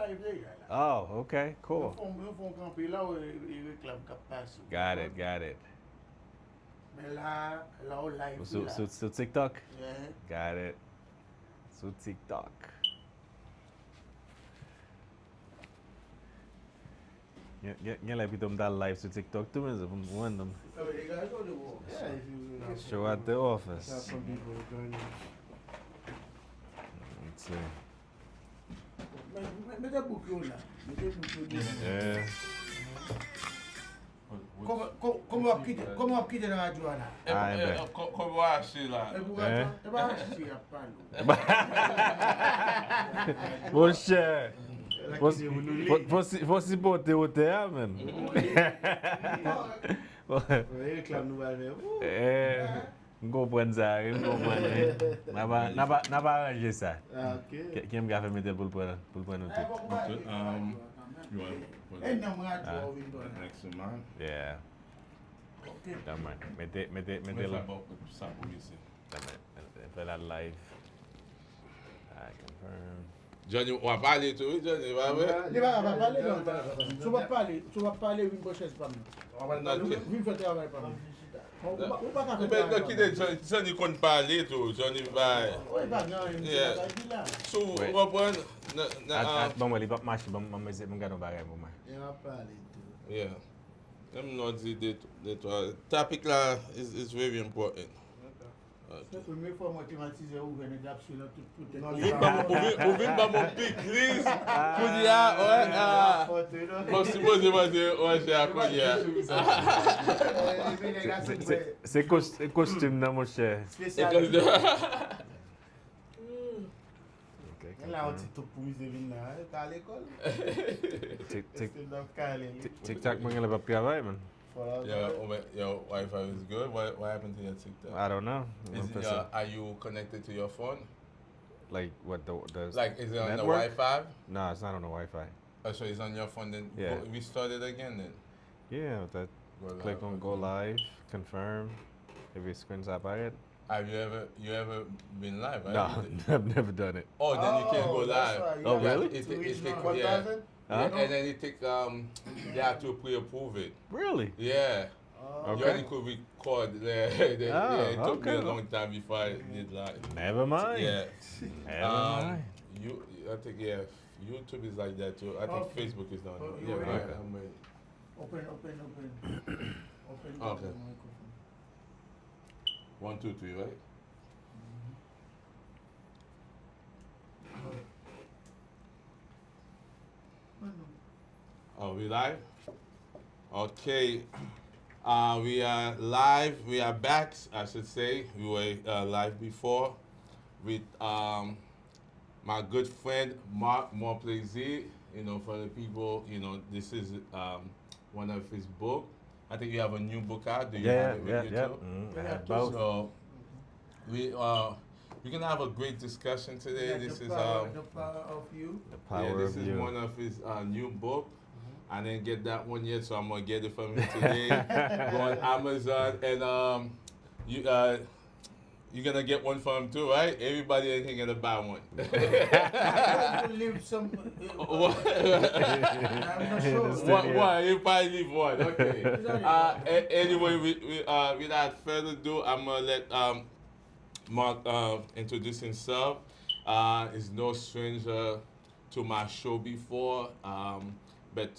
live there. Oh, okay, cool. Nous font camper là où ils réclament qu'à passer. Got it, got it. Mais là où live So, là. so TikTok? Yeah. Got it. So TikTok. Gen like people that live to TikTok too, is one them. Oh, they got go to work. Yeah, if you Show at the have office. some people join you. Let's see. Mais des boucles là. Mais des boucles. Yeah. Comment on quitte la radio là? Ah, ben. Comment acheter là? Et pour Eh? et pas si y a pas Mon cher. Faut supporter au théâtre, man. Ils réclament nous aller. Go prendre ça, go prendre. N'a pas arrangé ça. Ah, ok. Qui m'a fait mettre pour prendre tout. You want to put Et non, moi Ah. je vais next to mine? Yeah. OK. Come on. Mettez Where's là. that book? Ça pour ici. Fais la live. I confirm. Johnny, on va parler tout, Johnny, va ver? Tu vas parler non. Tu vas parler une prochaine femme. On va not get. Viens faire travail pas. On pas Mais donc, qui est Johnny compte parler tout, Johnny va. Oui, pas non, Yeah. là. So, Wait. reprendre. Bon, moi, il va marcher, bon, moi, je vais garder bagage pour moi. Il va parler tout. Yeah. Let me know the topic là is very important. C'est la première fois moi thématisé ou venez d'absolu tout. Non, Ouvir pas mon pic, Chris. Koudia, ouais, ah. Bon, supposé, moi, c'est à Koudia. C'est costume, non, mon cher. Spécial. Okay, Là, on dit tout pour miser là, t'es à l'école. C'est dans Calais. TikTok, moi, il va pas travailler, man. Your Wi-Fi is good. What happened to your TikTok? I don't know. Are you connected to your phone? Like, what the Like, is it on the network? Wi-Fi? No, it's not on the Wi-Fi. Oh, so it's on your phone. Then Yeah. we started again. Then Yeah, that click on go live, confirm. If your screen's up by it. Have you ever been live? Right? No, I've never done it. Oh, then you can go that's live. why, Oh, Yeah, really? It take, yeah. 1,000? Huh? And then it take they have to pre-approve it. Really? Yeah. Oh, You Okay. only could record. Yeah, it took me a okay. long time before I did live. Never mind. Yeah. Never mind. I think yeah, YouTube is like that too. I think Okay. Facebook is not. Oh, Yeah, yeah. right. Okay. I'm ready. Open. Okay. 1, 2, 3, right? Oh, we live? Okay. We are live. We are back, I should say. We were live before with my good friend Mark Morplaisir. You know, for the people, you know, this is one of his book. I think you have a new book out. Do you Yeah, have it with yeah, you yeah. too? I have both. So we're gonna have a great discussion today. This is the power of you. The power this of is you. one of his new book. I didn't get that one yet, so I'm gonna get it from him today. Go on Amazon and you're gonna get one from him too, right? Everybody in here gonna buy one. You leave some. I'm not sure. One, you probably leave one. Okay. Anyway, without further ado, I'm gonna let Mark introduce himself. He's no stranger to my show before, but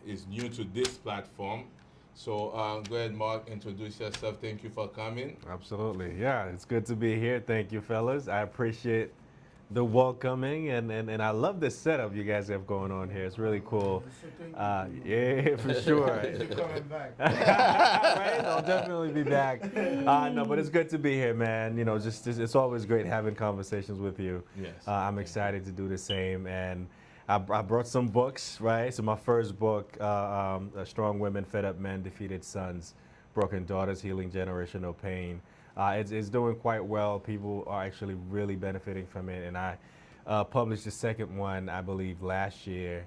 is new to this platform. So go ahead, Mark, introduce yourself. Thank you for coming. Absolutely. Yeah, it's good to be here. Thank you, fellas. I appreciate the welcoming and I love this setup you guys have going on here. It's really cool. Yeah, for sure. You're coming back. Right? I'll definitely be back. No, but it's good to be here, man. You know, just it's always great having conversations with you. Yes. I'm excited to do the same, and I brought some books, right? So my first book, Strong Women, Fed Up Men, Defeated Sons, Broken Daughters, Healing Generational Pain. It's doing quite well. People are actually really benefiting from it, and I published the second one, I believe, last year,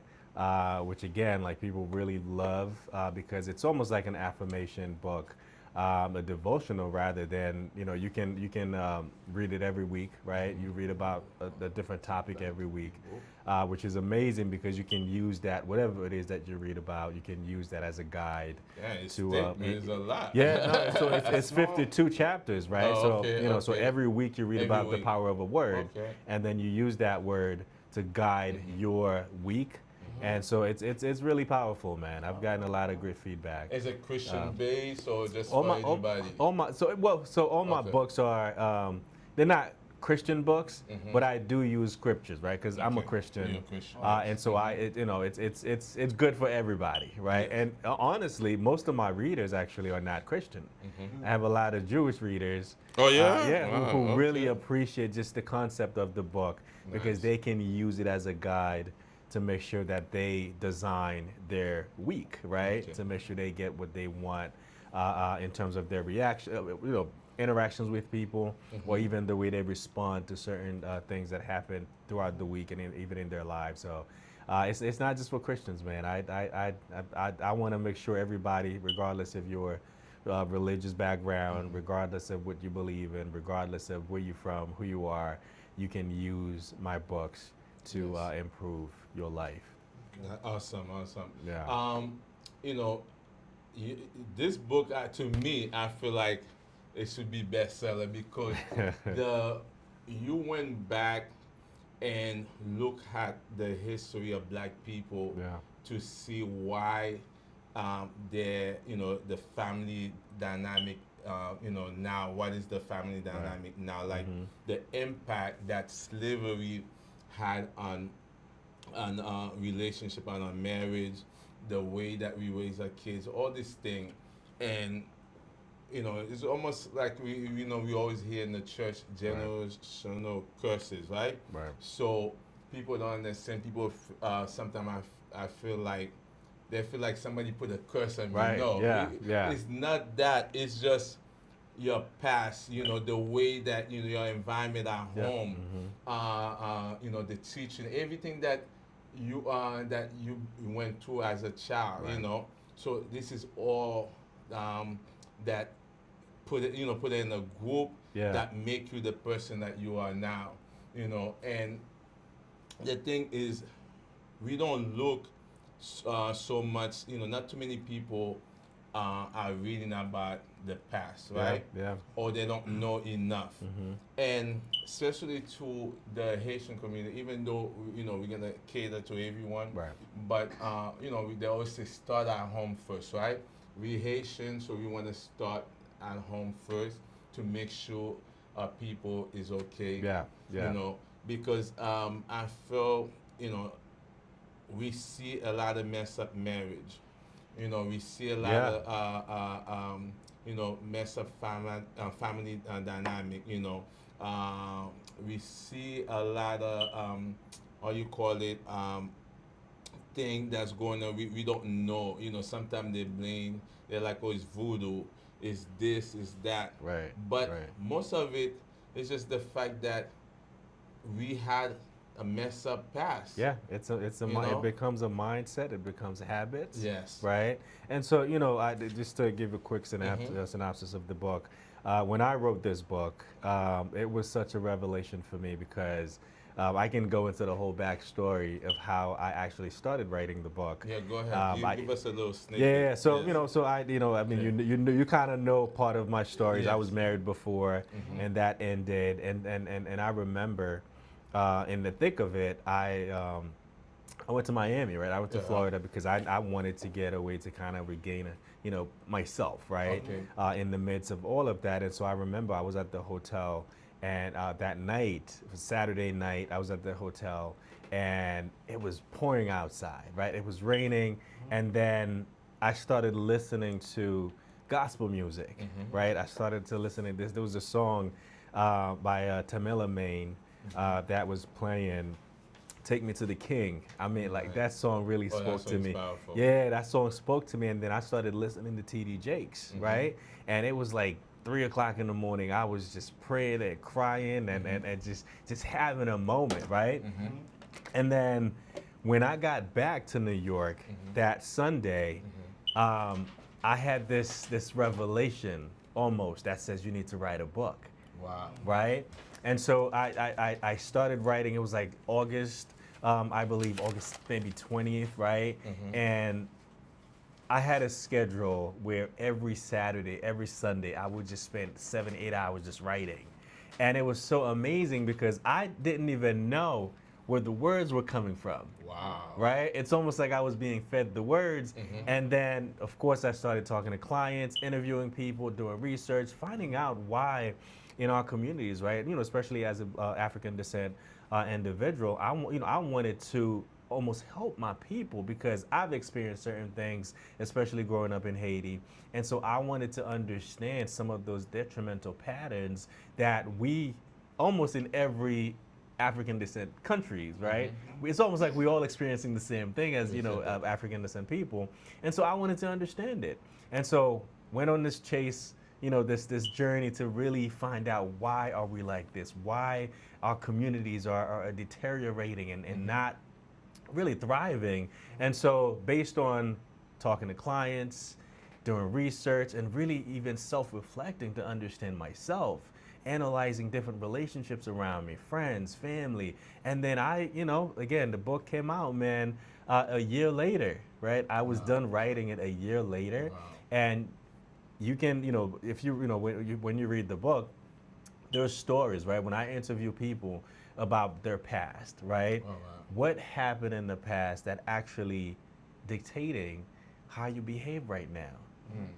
which again, like people really love because it's almost like an affirmation book a devotional rather than, you can read it every week, right? You read about a different topic every week, which is amazing because you can use that, whatever it is that you read about, you can use that as a guide. Yeah, it's to statement is a lot. Yeah, no, so it's 52 chapters, right? Oh, so okay, so okay. every week you read Every about the week. power of a word, Okay. and then you use that word to guide your week. And so it's really powerful, man. I've gotten a lot of great feedback. Is it Christian based or just All for my anybody? all my Okay. books are they're not Christian books, but I do use scriptures, right? Because I'm a Okay. Christian, You're a Christian. and so it's good for everybody, right? Yes. And honestly, most of my readers actually are not Christian. I have a lot of Jewish readers. Oh, yeah? Who really Okay. appreciate just the concept of the book because Nice. they can use it as a guide to make sure that they design their week, right? Okay. To make sure they get what they want in terms of their reaction, interactions with people, or even the way they respond to certain things that happen throughout the week and even in their lives. So it's not just for Christians, man. I want to make sure everybody, regardless of your religious background, regardless of what you believe in, regardless of where you're from, who you are, you can use my books to Yes. improve your life. Awesome, awesome. Yeah. You know, this book to me, I feel like it should be bestseller because you went back and look at the history of Black people Yeah. to see why the family dynamic now what is the family dynamic now, like the impact that slavery had on relationship and on marriage, the way that we raise our kids, all this thing. And it's almost like we always hear in the church generational curses, right? Right. So people don't understand. People sometimes I feel like they feel like somebody put a curse on me. Right, No, yeah. it's not that. It's just your past, the way that your environment at Yeah, home, the teaching, everything that you went through as a child, Right. So this is all that put it in a group Yeah. that make you the person that you are now, and the thing is we don't look so much, not too many people are reading about the past, right? Yeah. Or they don't know enough. And especially to the Haitian community, even though we're gonna cater to everyone, Right. but they always say start at home first, right? We Haitian, so we want to start at home first to make sure people is okay. Yeah. Because I feel we see a lot of mess up marriage. We see a lot of mess up family dynamic. We see a lot of how you call it thing that's going on. We don't know. Sometimes they blame. They're like, oh, it's voodoo. It's this. It's that. Right. But right. most of it is just the fact that we had a mess up past. Yeah, it becomes a mindset. It becomes habits. Yes. Right. And so just to give a quick synopsis of the book, when I wrote this book, it was such a revelation for me because I can go into the whole backstory of how I actually started writing the book. Yeah, go ahead. Give us a little snippet. Yeah. So Yes. you kind of know part of my stories. I Yes. was married before, and that ended, and I remember, in the thick of it, I went to Miami, right? I went to Yeah. Florida because I wanted to get away to kind of regain, myself, right? Okay. In the midst of all of that, and so I remember I was at the hotel. And that night, Saturday night, I was at the hotel, and it was pouring outside, right? It was raining, and then I started listening to gospel music, right? I started to listen to this. There was a song by Tamila Maine that was playing, "Take Me to the King." I mean, like that song really Oh, that spoke to song's me. powerful. Yeah, that song spoke to me, and then I started listening to T.D. Jakes, right? And it was like 3 o'clock in the morning. I was just praying and crying and just having a moment, right? And then when I got back to New York that Sunday, I had this revelation almost that says you need to write a book, Wow. right? And so I started writing. It was like August, I believe August maybe 20th, right? And I had a schedule where every Saturday, every Sunday, I would just spend 7, 8 hours just writing. And it was so amazing because I didn't even know where the words were coming from. Wow. Right? It's almost like I was being fed the words. And then, of course, I started talking to clients, interviewing people, doing research, finding out why in our communities, right? You know, especially as an African descent individual, I wanted to almost help my people because I've experienced certain things, especially growing up in Haiti. And so I wanted to understand some of those detrimental patterns that we almost in every African descent countries, right? It's almost like we're all experiencing the same thing as, you know, African descent people. And so I wanted to understand it. And so went on this chase, you know, this journey to really find out why are we like this? Why our communities are deteriorating and not really thriving. And so based on talking to clients, doing research, and really even self-reflecting to understand myself, analyzing different relationships around me, friends, family. And then again, the book came out, man, a year later, right? I was done writing it a year later. And you can, you know, if you, you know, when you read the book, there's stories, right? When I interview people about their past, right? What happened in the past that actually dictating how you behave right now,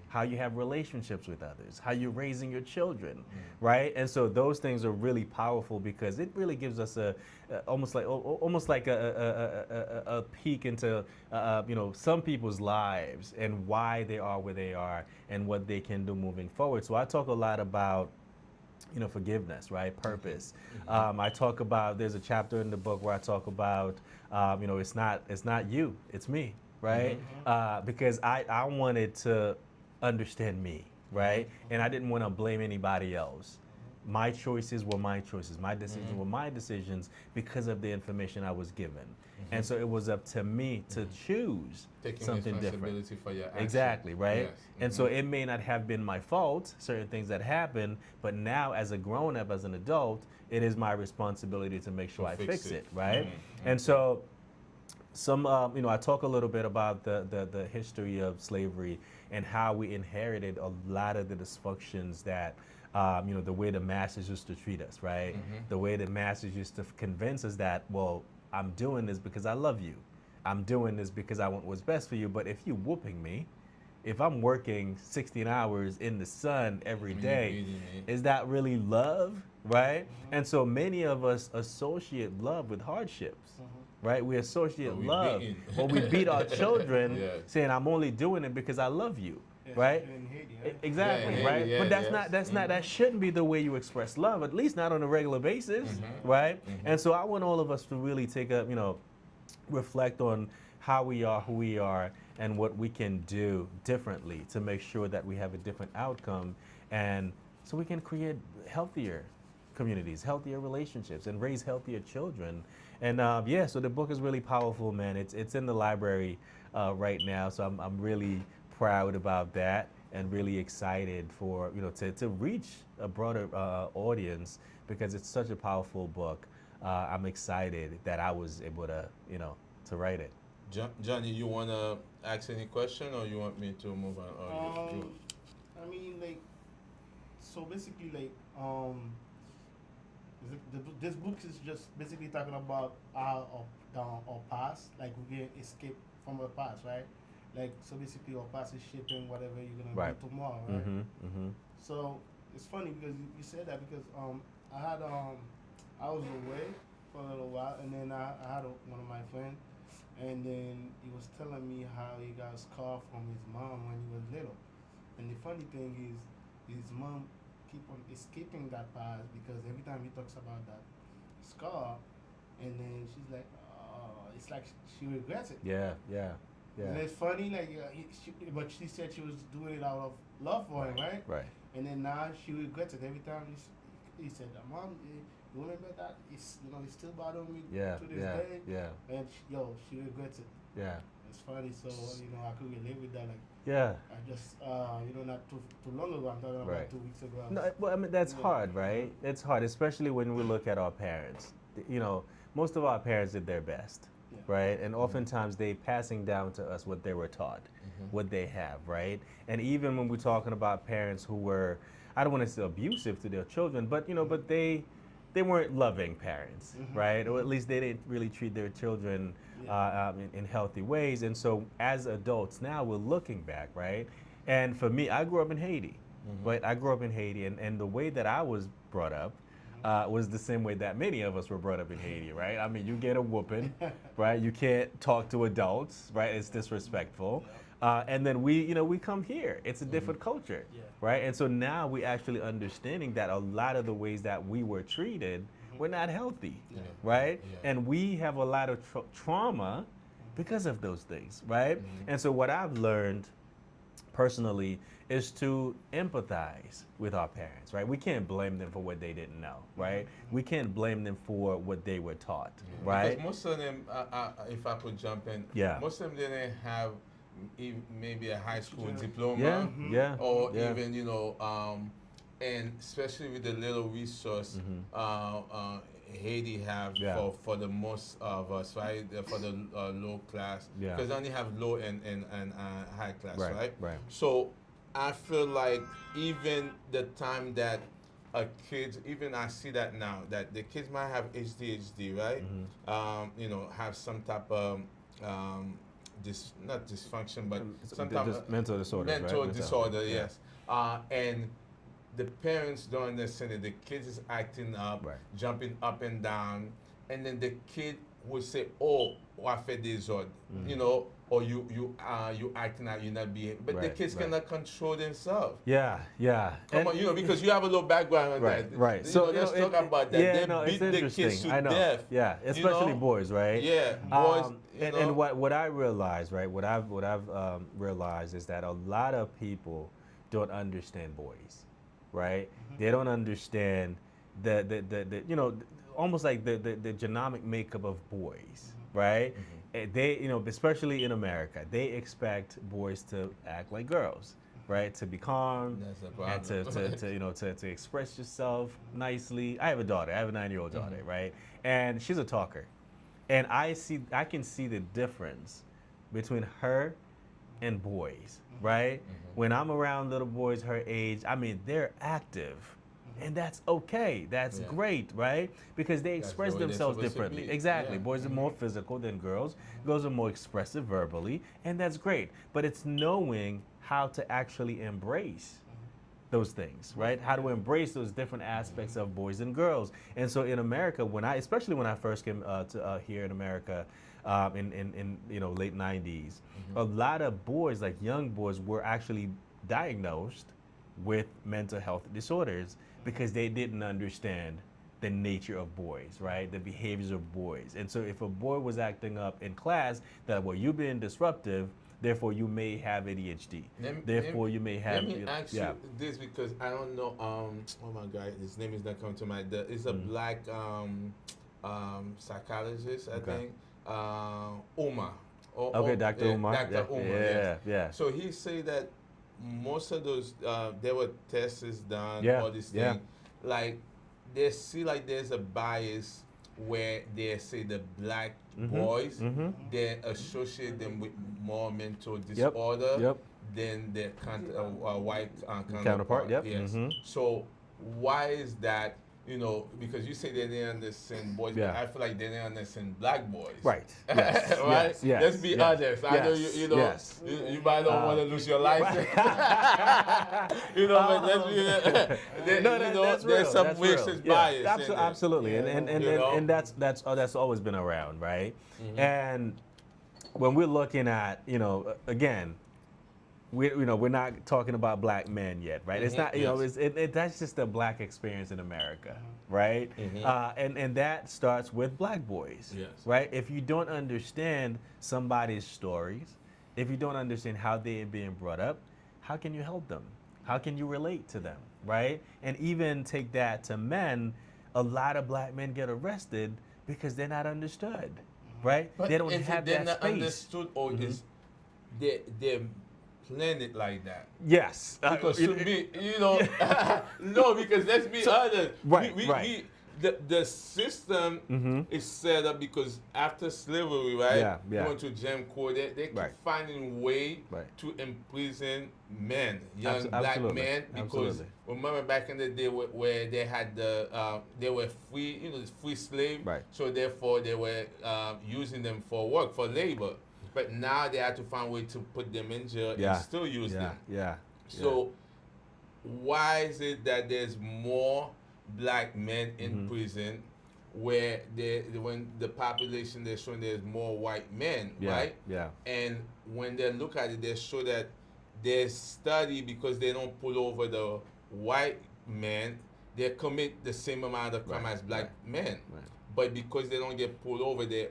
how you have relationships with others, how you're raising your children, right? And so those things are really powerful because it really gives us almost like a peek into you know, some people's lives and why they are where they are and what they can do moving forward. So I talk a lot about, you know, forgiveness, right? Purpose. I talk about, there's a chapter in the book where I talk about, you know, it's not you, it's me, right? Because I wanted to understand me, right? And I didn't want to blame anybody else. My choices were my choices. My decisions were my decisions because of the information I was given. And so it was up to me to choose Taking something responsibility different. for your action. Exactly, right? Yes. And so it may not have been my fault, certain things that happened, but now as a grown up, as an adult, it is my responsibility to make sure I fix it, right? And so you know, I talk a little bit about the history of slavery and how we inherited a lot of the dysfunctions that, you know, the way the masses used to treat us, right? The way the masses used to convince us that, well, I'm doing this because I love you. I'm doing this because I want what's best for you. But if you're whooping me, if I'm working 16 hours in the sun every day, is that really love, right? And so many of us associate love with hardships, right? We associate love, or we beat our children saying, I'm only doing it because I love you, right? In Haiti, right? Exactly, Yeah, right? yeah, But that's yes. not, that shouldn't be the way you express love, at least not on a regular basis, right? And so I want all of us to really take a, you know, reflect on how we are, who we are, and what we can do differently to make sure that we have a different outcome, and so we can create healthier communities, healthier relationships, and raise healthier children. And yeah, so the book is really powerful, man. It's in the library right now, so I'm really proud about that and really excited for, you know, to reach a broader audience because it's such a powerful book. I'm excited that I was able to, you know, to write it. Johnny, you wanna ask any question, or you want me to move on? Or I mean, like, so basically, like, this book is just basically talking about our past, like we can escape from our past, right? Like, so basically, our past is shaping whatever you're gonna Right. do tomorrow, right? Mm-hmm. So it's funny because you said that because I had I was away for a little while, and then I had one of my friends, and then he was telling me how he got a scar from his mom when he was little. And the funny thing is, his mom keep on escaping that past because every time he talks about that scar, and then she's like, it's like she regrets it. Yeah, yeah, And yeah. it's funny, like, but she said she was doing it out of love for him, right? Right. And then now she regrets it every time he said, "Mom, you remember that? It's, you know, it's still bothering me Yeah, to this yeah, day." yeah, And she regrets it. yeah. it's funny. So I could relate with that. Like Yeah. I just not too long ago. I'm talking about Right. 2 weeks ago. No, well, I mean that's Yeah. hard, right? It's hard, especially when we look at our parents. Most of our parents did their best, Yeah. right? And oftentimes they passing down to us what they were taught, what they have, right? And even when we're talking about parents who were, I don't want to say abusive to their children, but but they weren't loving parents, right? Or at least they didn't really treat their children in healthy ways. And so as adults now, we're looking back, right? And for me, I grew up in Haiti, right? I grew up in Haiti, and the way that I was brought up was the same way that many of us were brought up in Haiti, right? I mean, you get a whooping, right? You can't talk to adults, right? It's disrespectful. And then we come here. It's a different culture, Yeah. right? And so now we actually understanding that a lot of the ways that we were treated were not healthy, right? Yeah. And we have a lot of trauma because of those things, right? And so what I've learned personally is to empathize with our parents, right? We can't blame them for what they didn't know, right? We can't blame them for what they were taught, right? Because most of them, if I could jump in, Yeah. most of them didn't have maybe a high school diploma. Yeah, yeah, Or yeah. even and especially with the little resource Haiti have Yeah. for the most of us, right? For the low class, Yeah. because they only have low and high class, Right, right? right. So I feel like even the time that a kid, even I see that now, that the kids might have ADHD, right? Have some type of not dysfunction, but some type of mental disorders, right? mental disorder, yeah. yes. And the parents don't understand it. The kid is acting up, Right. jumping up and down, and then the kid will say, "Oh, what fait des ordres," or you acting out, you're not behaving. But the Right, kids right. cannot control themselves. Yeah, yeah. Come And- on, because you have a little background on Right, that. right. So Let's it- talk about that. Yeah, They no, it's beat the interesting. kids to I know. death. Yeah, especially boys, right? Yeah, boys. And what I realized, right? What I've realized is that a lot of people don't understand boys, right? They don't understand the almost like the genomic makeup of boys, right? They especially in America, they expect boys to act like girls, right? To be calm That's a and problem. to express yourself nicely. I have a daughter. I have a 9-year-old daughter, right? And she's a talker, and I can see the difference between her and boys, right? When I'm around little boys her age, I mean, they're active. And that's okay. That's Yeah. great, right? Because they That's express the way they're themselves supposed to differently. be. Exactly. Yeah. Boys are more physical than girls. Girls are more expressive verbally, and that's great. But it's knowing how to actually embrace those things, right? How to embrace those different aspects of boys and girls. And so in America, especially when I first came to here in America, in late 90s, a lot of boys, like young boys, were actually diagnosed with mental health disorders because they didn't understand the nature of boys, right? The behaviors of boys. And so if a boy was acting up in class, that, well, you've been disruptive, therefore you may have ADHD. Therefore you may have. Let me ask you this, because I don't know. Oh my God, his name is not coming to mind. It's a black psychologist, I think. Uma. Okay, Dr. Umar. Dr. Umar. Yeah. So he said that most of those there were tests done, Yeah, all these yeah. things. Like they see like there's a bias where they say the black boys they associate them with more mental disorder Yep. than their white Counterpart, yep. Yes. So why is that? Because you say they didn't understand boys, Yeah. but I feel like they didn't understand black boys. Right. Yes. Right? Yes. Let's be yes, honest. I know yes, you yes. you might not want to lose your license. But let's be That's there's real. some That's racist real. bias. Yeah, in there. absolutely. And that's always been around, right? And when we're looking at, again, we're not talking about black men yet, right? It's not, Yes. that's just a black experience in America, right? And that starts with black boys, Yes. right? If you don't understand somebody's stories, if you don't understand how they are being brought up, how can you help them? How can you relate to them, right? And even take that to men, a lot of black men get arrested because they're not understood. right? But They don't is have it they're that not space. understood, or is they're playing it like that? Yes. Because to me, no, because let's be honest. right, we, right. we the system is set up because after slavery, right? Yeah, yeah. Going to Jim Crow, they keep Right. finding way Right. to imprison men, young black Absolutely. men, because Absolutely. remember back in the day where they had they were free, free slave, Right. so therefore they were using them for work, for labor. But now they have to find a way to put them in jail Yeah. and still use yeah. them. Yeah. So why is it that there's more black men in prison where when the population they're showing there's more white men, Yeah. right? Yeah. And when they look at it, they show that they study because they don't pull over the white men, they commit the same amount of crime Right, as black men. Right. But because they don't get pulled over, they,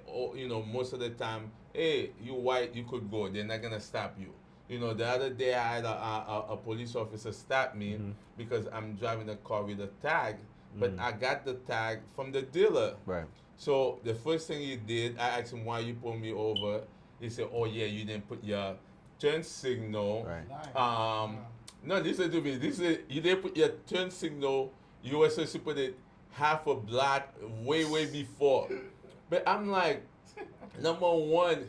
most of the time, hey, you white, you could go. They're not gonna stop you. The other day I had a police officer stop me because I'm driving a car with a tag, but I got the tag from the dealer. Right. So the first thing he did, I asked him why you pulled me over. He said, "Oh yeah, you didn't put your turn signal." Right. No, listen to me. You didn't put your turn signal. You were supposed to put it half a block way before. But I'm like, number one,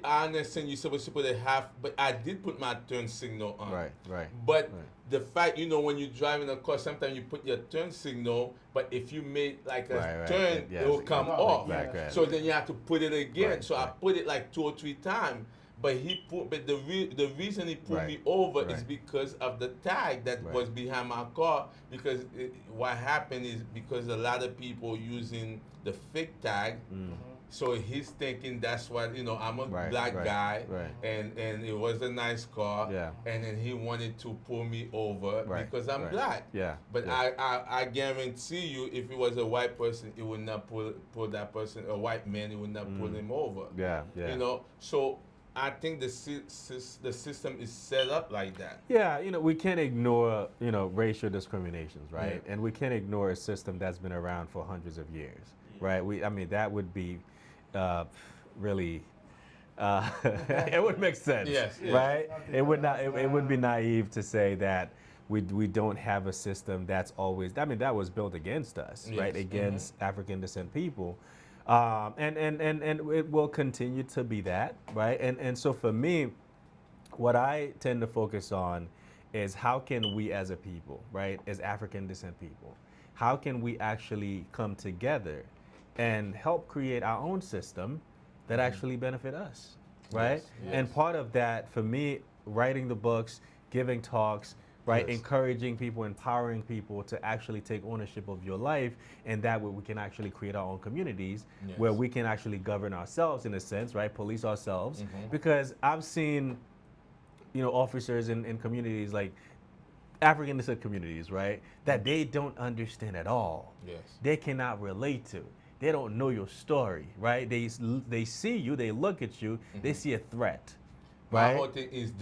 I understand you're supposed to put it half, but I did put my turn signal on. Right. Right. But Right. the fact, when you're driving a car, sometimes you put your turn signal, but if you make like a Right, turn, yeah, it will come off. Right, right. So then you have to put it again. Right, So I right. put it like 2 or 3 times. But the reason he pulled Right, me over is right. because of the tag that Right. was behind my car. Because what happened is because a lot of people using the fake tag. So he's thinking that's what I'm a Right, black right, guy, right. and it was a nice car, Yeah. and then he wanted to pull me over Right, because I'm right. black. Yeah. But yeah. I guarantee you, if it was a white person, it would not pull that person. A white man, it would not pull him over. Yeah. Yeah. So I think the system is set up like that. Yeah, we can't ignore, racial discriminations, right? Yeah. And we can't ignore a system that's been around for hundreds of years, right? That would be really, it would make sense, Yes, yes. right? It would not. It would be naive to say that we don't have a system that's always. That was built against us, right? Yes. Against African descent people. And it will continue to be that, right? And so for me, what I tend to focus on is how can we as a people, right, as African descent people, how can we actually come together and help create our own system that actually benefit us, right? Yes, yes. And part of that, for me, writing the books, giving talks, right, Yes. encouraging people, empowering people to actually take ownership of your life, and that way we can actually create our own communities where Yes. we can actually govern ourselves in a sense, right, police ourselves, Mhm. because I've seen, officers in communities like African descent communities, right, that they don't understand at all. Yes. They cannot relate to. They don't know your story, right? They see you, they look at you, they see a threat, My right? whole thing is,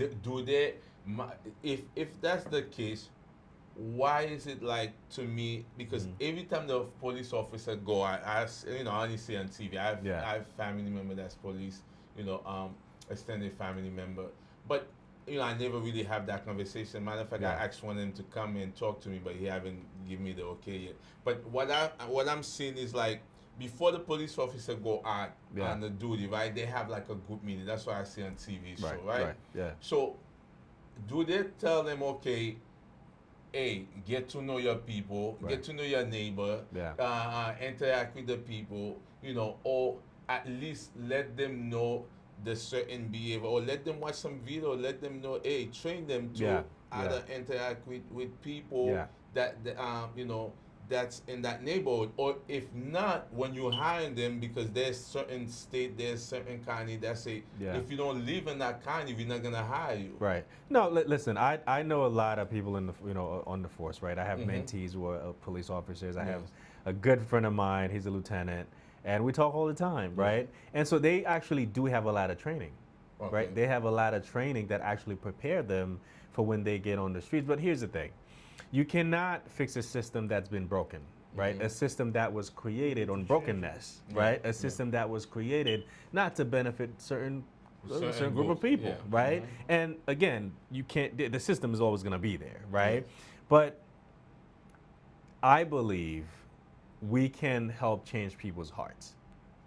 if that's the case, why is it like to me? Because every time the police officer go, I only see on TV. I have family member that's police, extended family member, but I never really have that conversation. Matter of fact, I asked one of them to come and talk to me, but he haven't given me the okay yet. But what I'm seeing is like, before the police officer go out on the duty, right? They have like a group meeting. That's what I see on TV show, right? Yeah. So, do they tell them, okay, hey, get to know your people, Right. get to know your neighbor, interact with the people, or at least let them know the certain behavior, or let them watch some video, let them know, hey, train them to how to interact with people that that's in that neighborhood. Or if not, when you hire them, because there's certain state, there's certain county that say, if you don't live in that county, we're not gonna hire you. Right. No, listen, I know a lot of people in the on the force, right? I have mentees who are police officers. I have a good friend of mine, he's a lieutenant, and we talk all the time, right? And so they actually do have a lot of training, right? They have a lot of training that actually prepare them for when they get on the streets. But here's the thing. You cannot fix a system that's been broken, right? A system that was created on brokenness, right? A system that was created not to benefit certain group of groups, people, yeah. right? And again, you can't. The system is always going to be there, right? Yes. But I believe we can help change people's hearts,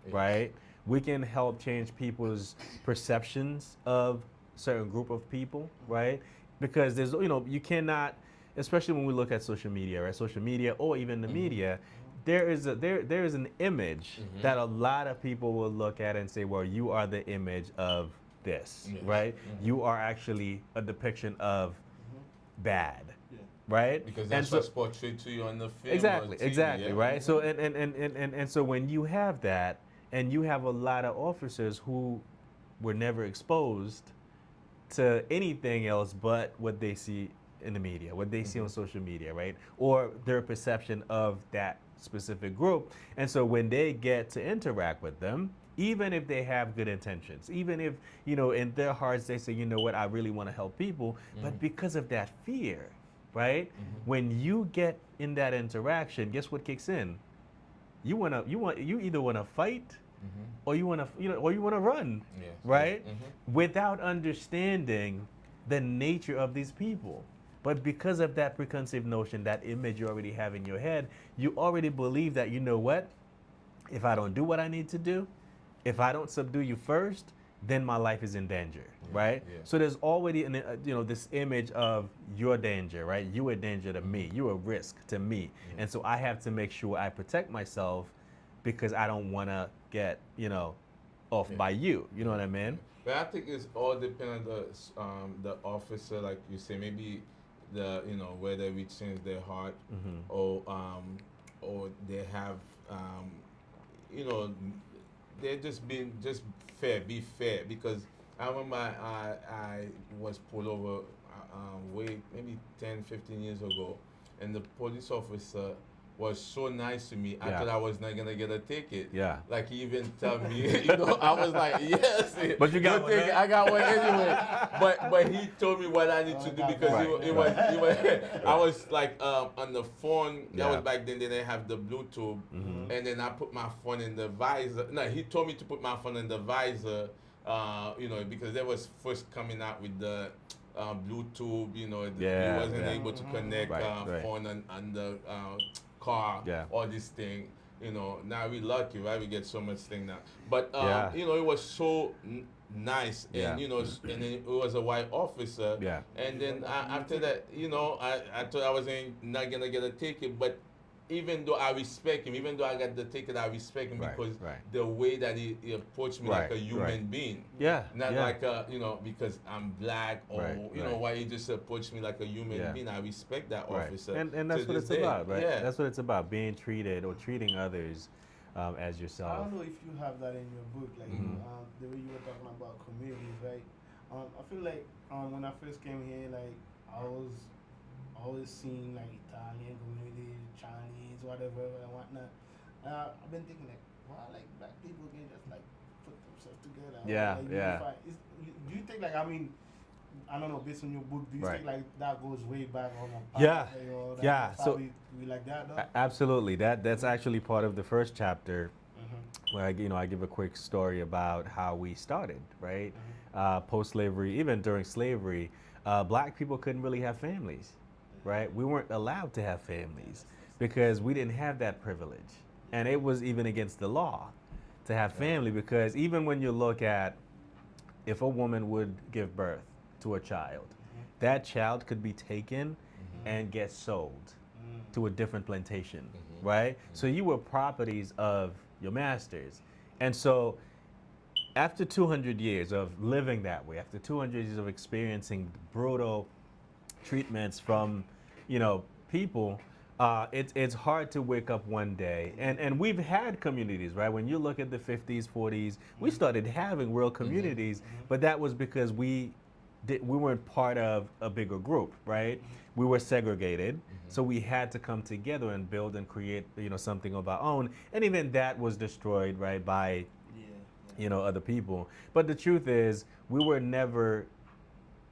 Yes. right? We can help change people's perceptions of certain group of people, right? Because there's, you cannot, especially when we look at social media, right? Social media or even the media, there is an image that a lot of people will look at and say, well, you are the image of this, Yes. right? You are actually a depiction of bad, Yeah. right? Because that's what's portrayed to you on the film. Exactly, or TV, exactly, yeah. right? So and so when you have that, and you have a lot of officers who were never exposed to anything else but what they see in the media, what they see on social media, right? Or their perception of that specific group. And so when they get to interact with them, even if they have good intentions, even if, in their hearts they say, you know what, I really want to help people, but because of that fear, right? When you get in that interaction, guess what kicks in? You either want to fight or you want to or you want to run, Yes. right? Without understanding the nature of these people. But because of that preconceived notion, that image you already have in your head, you already believe that, you know what? If I don't do what I need to do, if I don't subdue you first, then my life is in danger, right? yeah. So there's already this image of your danger, right? You a danger to me, you a risk to me, and so I have to make sure I protect myself because I don't want to get off by you. You know what I mean? But I think it's all depend on the officer, like you say, maybe whether we change their heart or they have you know they're just being just fair, be fair, because I remember I was pulled over way maybe 10, 15 years ago, and the police officer was so nice to me. I Yeah. thought I was not gonna get a ticket. Yeah. Like he even tell me, I was like, yes. But you got no one, ticket. right? I got one anyway. But he told me what I need to do because Right, he was I was like on the phone. That Yeah. was back then. They didn't have the Bluetooth, and then I put my phone in the visor. No, he told me to put my phone in the visor. Because they was first coming out with the Bluetooth. He Yeah, wasn't yeah. able to connect Right. phone on the car, Yeah. all this thing. Now we lucky, right? We get so much thing now. But Yeah. it was so nice, and Yeah. and then it was a white officer. Yeah. And then after that, I thought I wasn't not gonna get a ticket, but even though I respect him, even though I got the ticket, I respect him Right, because right. the way that he approached me like Right, a human right. being. Yeah. Not yeah. like because I'm black or Right. why he just approached me like a human Yeah. being. I respect that Right. officer. And that's to what this it's day. about, right? Yeah. That's what it's about, being treated or treating others as I yourself. don't know if you have that in your book, like the way you were talking about communities, right? I feel like when I first came here, like I was always seeing like Italian communities, Chinese, whatever and whatnot. I've been thinking like, why like black people can just like put themselves together? Yeah, like, yeah. unify? Do you think like I don't know, based on your book, do you Right. think like that goes way back on a Yeah, or that yeah, that's how so- we like that though? Absolutely. That's actually part of the first chapter Mhm. where I give a quick story about how we started, right? Post-slavery, even during slavery, black people couldn't really have families, right? We weren't allowed to have families because we didn't have that privilege. And it was even against the law to have family, because even when you look at if a woman would give birth to a child, that child could be taken and get sold to a different plantation, right? So you were properties of your masters. And so after 200 years of living that way, after 200 years of experiencing brutal treatments from, people, it's hard to wake up one day. And we've had communities, right? When you look at the 50s, 40s, we started having real communities, but that was because we weren't part of a bigger group, right? We were segregated, so we had to come together and build and create, something of our own. And even that was destroyed, right, by Yeah. other people. But the truth is, we were never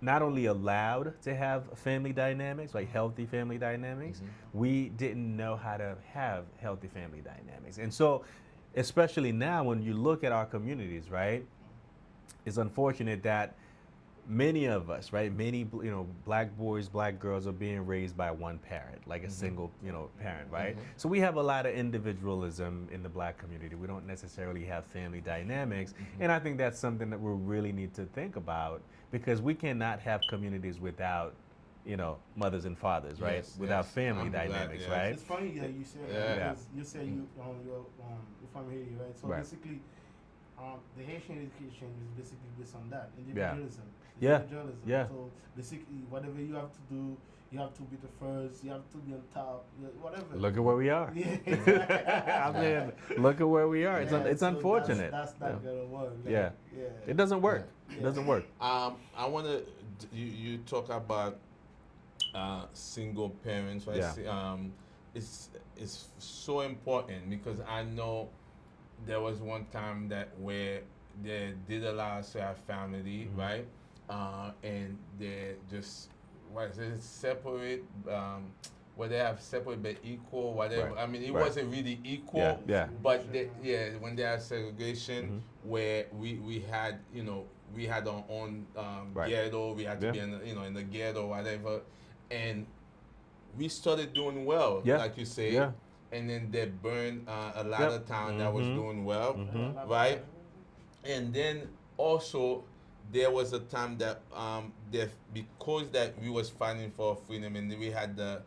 not only allowed to have family dynamics, like healthy family dynamics, we didn't know how to have healthy family dynamics. And so, especially now when you look at our communities, right, it's unfortunate that many of us, right, black boys, black girls are being raised by one parent, like a single, parent, right? So we have a lot of individualism in the black community. We don't necessarily have family dynamics, and I think that's something that we really need to think about, because we cannot have communities without, mothers and fathers, right? Yes, Without yes. family I'm glad, dynamics, yes. right? It's funny that you said Yeah. that, because you said you're from Haiti, right? So Right. basically, the Haitian education is basically based on that Yeah. individualism. Yeah. Individualism. Yeah. So basically, whatever you have to do, you have to be the first. You have to be on top. Whatever. Look at where we are. Yeah. I mean, look at where we are. It's, Yeah, it's so unfortunate. That's not Yeah. gonna work. Like, Yeah. Yeah. It doesn't work. Yeah. It doesn't work. I want to. You talk about single parents, right? Yeah. It's so important, because I know there was one time that where they did allow us to have family, right? And they just separate. Where they have separate but equal, whatever. Right. I mean, it Right. wasn't really equal. Yeah. Yeah. But when they had segregation, where we had, we had our own Right. ghetto, we had to Yeah. be in in the ghetto, whatever, and we started doing well, Yeah. like you say, Yeah. and then they burned a lot Yep. of town that was doing well, Mm-hmm. right? And then also there was a time that because that we was fighting for freedom, and we had the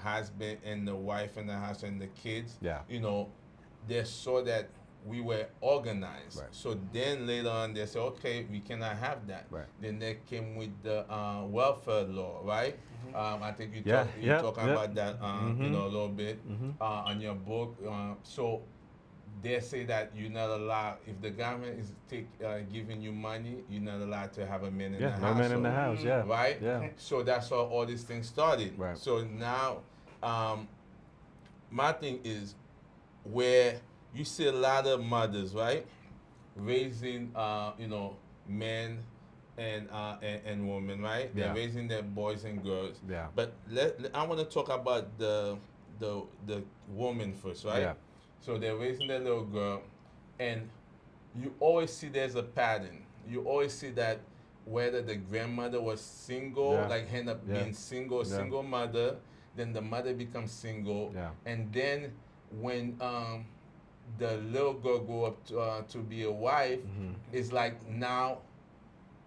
husband and the wife in the house and the kids, Yeah. they saw that we were organized. Right. So then later on they said, okay, we cannot have that. Right. Then they came with the welfare law, right? I think you Yeah, you're yeah, talking yeah. about that a little bit on your book. So they say that you're not allowed, if the government is giving you money, you're not allowed to have a man in the Yeah. house. No man in the house. Yeah. Right? Yeah. So that's how all these things started. Right. So now, my thing is where you see a lot of mothers, right, raising, men and women, right? Yeah. They're raising their boys and girls. Yeah. But I want to talk about the woman first, right? Yeah. So they're raising their little girl, and you always see there's a pattern. You always see that whether the grandmother was single, Yeah. like end up Yeah. being single, Yeah. single mother, then the mother becomes single, Yeah. and then when the little girl go up to be a wife, it's like now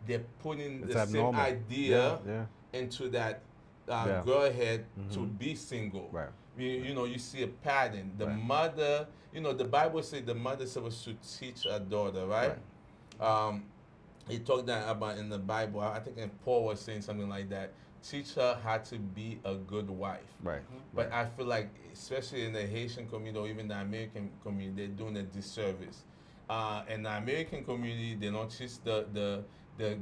they're putting It's the same abnormal. idea Yeah. into that Yeah. girl head to be single. Right. You see a pattern. The Right. mother, the Bible says the mother is supposed to teach her daughter, right? He talked that about in the Bible. I think Paul was saying something like that. Teach her how to be a good wife. Right. But I feel like, especially in the Haitian community or even the American community, they're doing a disservice. In the American community, they don't teach the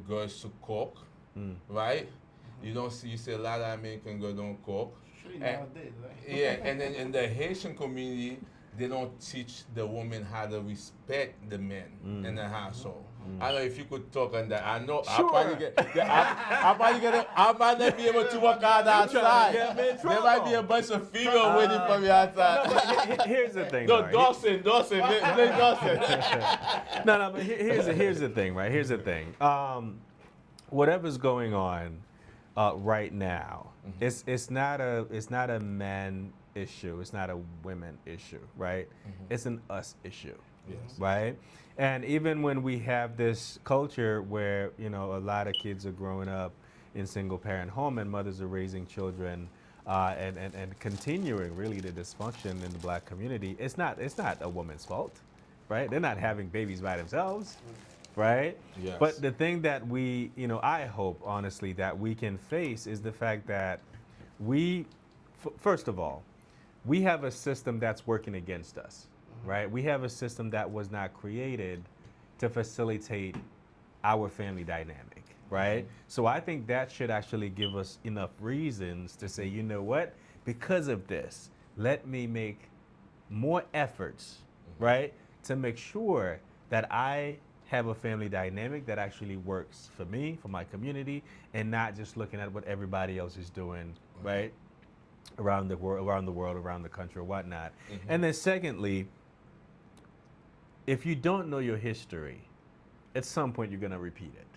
girls to cook, right? You see a lot of American girls don't cook. Sure, And- nowadays, right? Yeah, and then in the Haitian community, they don't teach the woman how to respect the men in the household. I don't know if you could talk on that. I know I Sure. might not be able to work out outside. get me in There might be a bunch of female waiting for me outside. Here's the thing. No, though. Dawson, Blake Dawson. No, but here's the thing, right? Here's the thing. Whatever's going on right now, it's not a man issue. It's not a women issue, right? It's an us issue, Yes. right? And even when we have this culture where a lot of kids are growing up in single parent home and mothers are raising children and continuing really the dysfunction in the black community, it's not a woman's fault, right? They're not having babies by themselves, right? Yes. But the thing that we, I hope honestly that we can face is the fact that we, first of all, we have a system that's working against us, right? We have a system that was not created to facilitate our family dynamic, right? So I think that should actually give us enough reasons to say, you know what? Because of this, let me make more efforts, right? To make sure that I have a family dynamic that actually works for me, for my community, and not just looking at what everybody else is doing, right? Around the world, around the country, or whatnot. And then secondly, if you don't know your history, at some point you're gonna repeat it,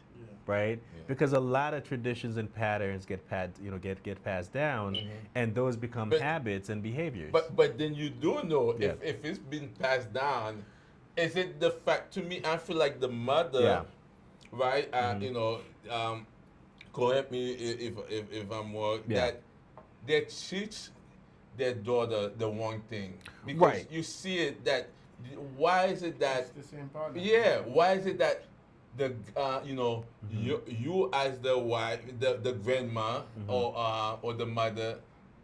right? Yeah. Because a lot of traditions and patterns get passed down, and those become But- habits and behaviors. But then you do know Yeah. if it's been passed down, is it the fact? To me, I feel like the mother, Yeah. right? You know, correct me if I'm wrong. Yeah. That they teach their daughter the wrong thing because Right. you see it that. Why is it that? It's the same problem. Yeah. Why is it that the you know you as the wife, the grandma or the mother,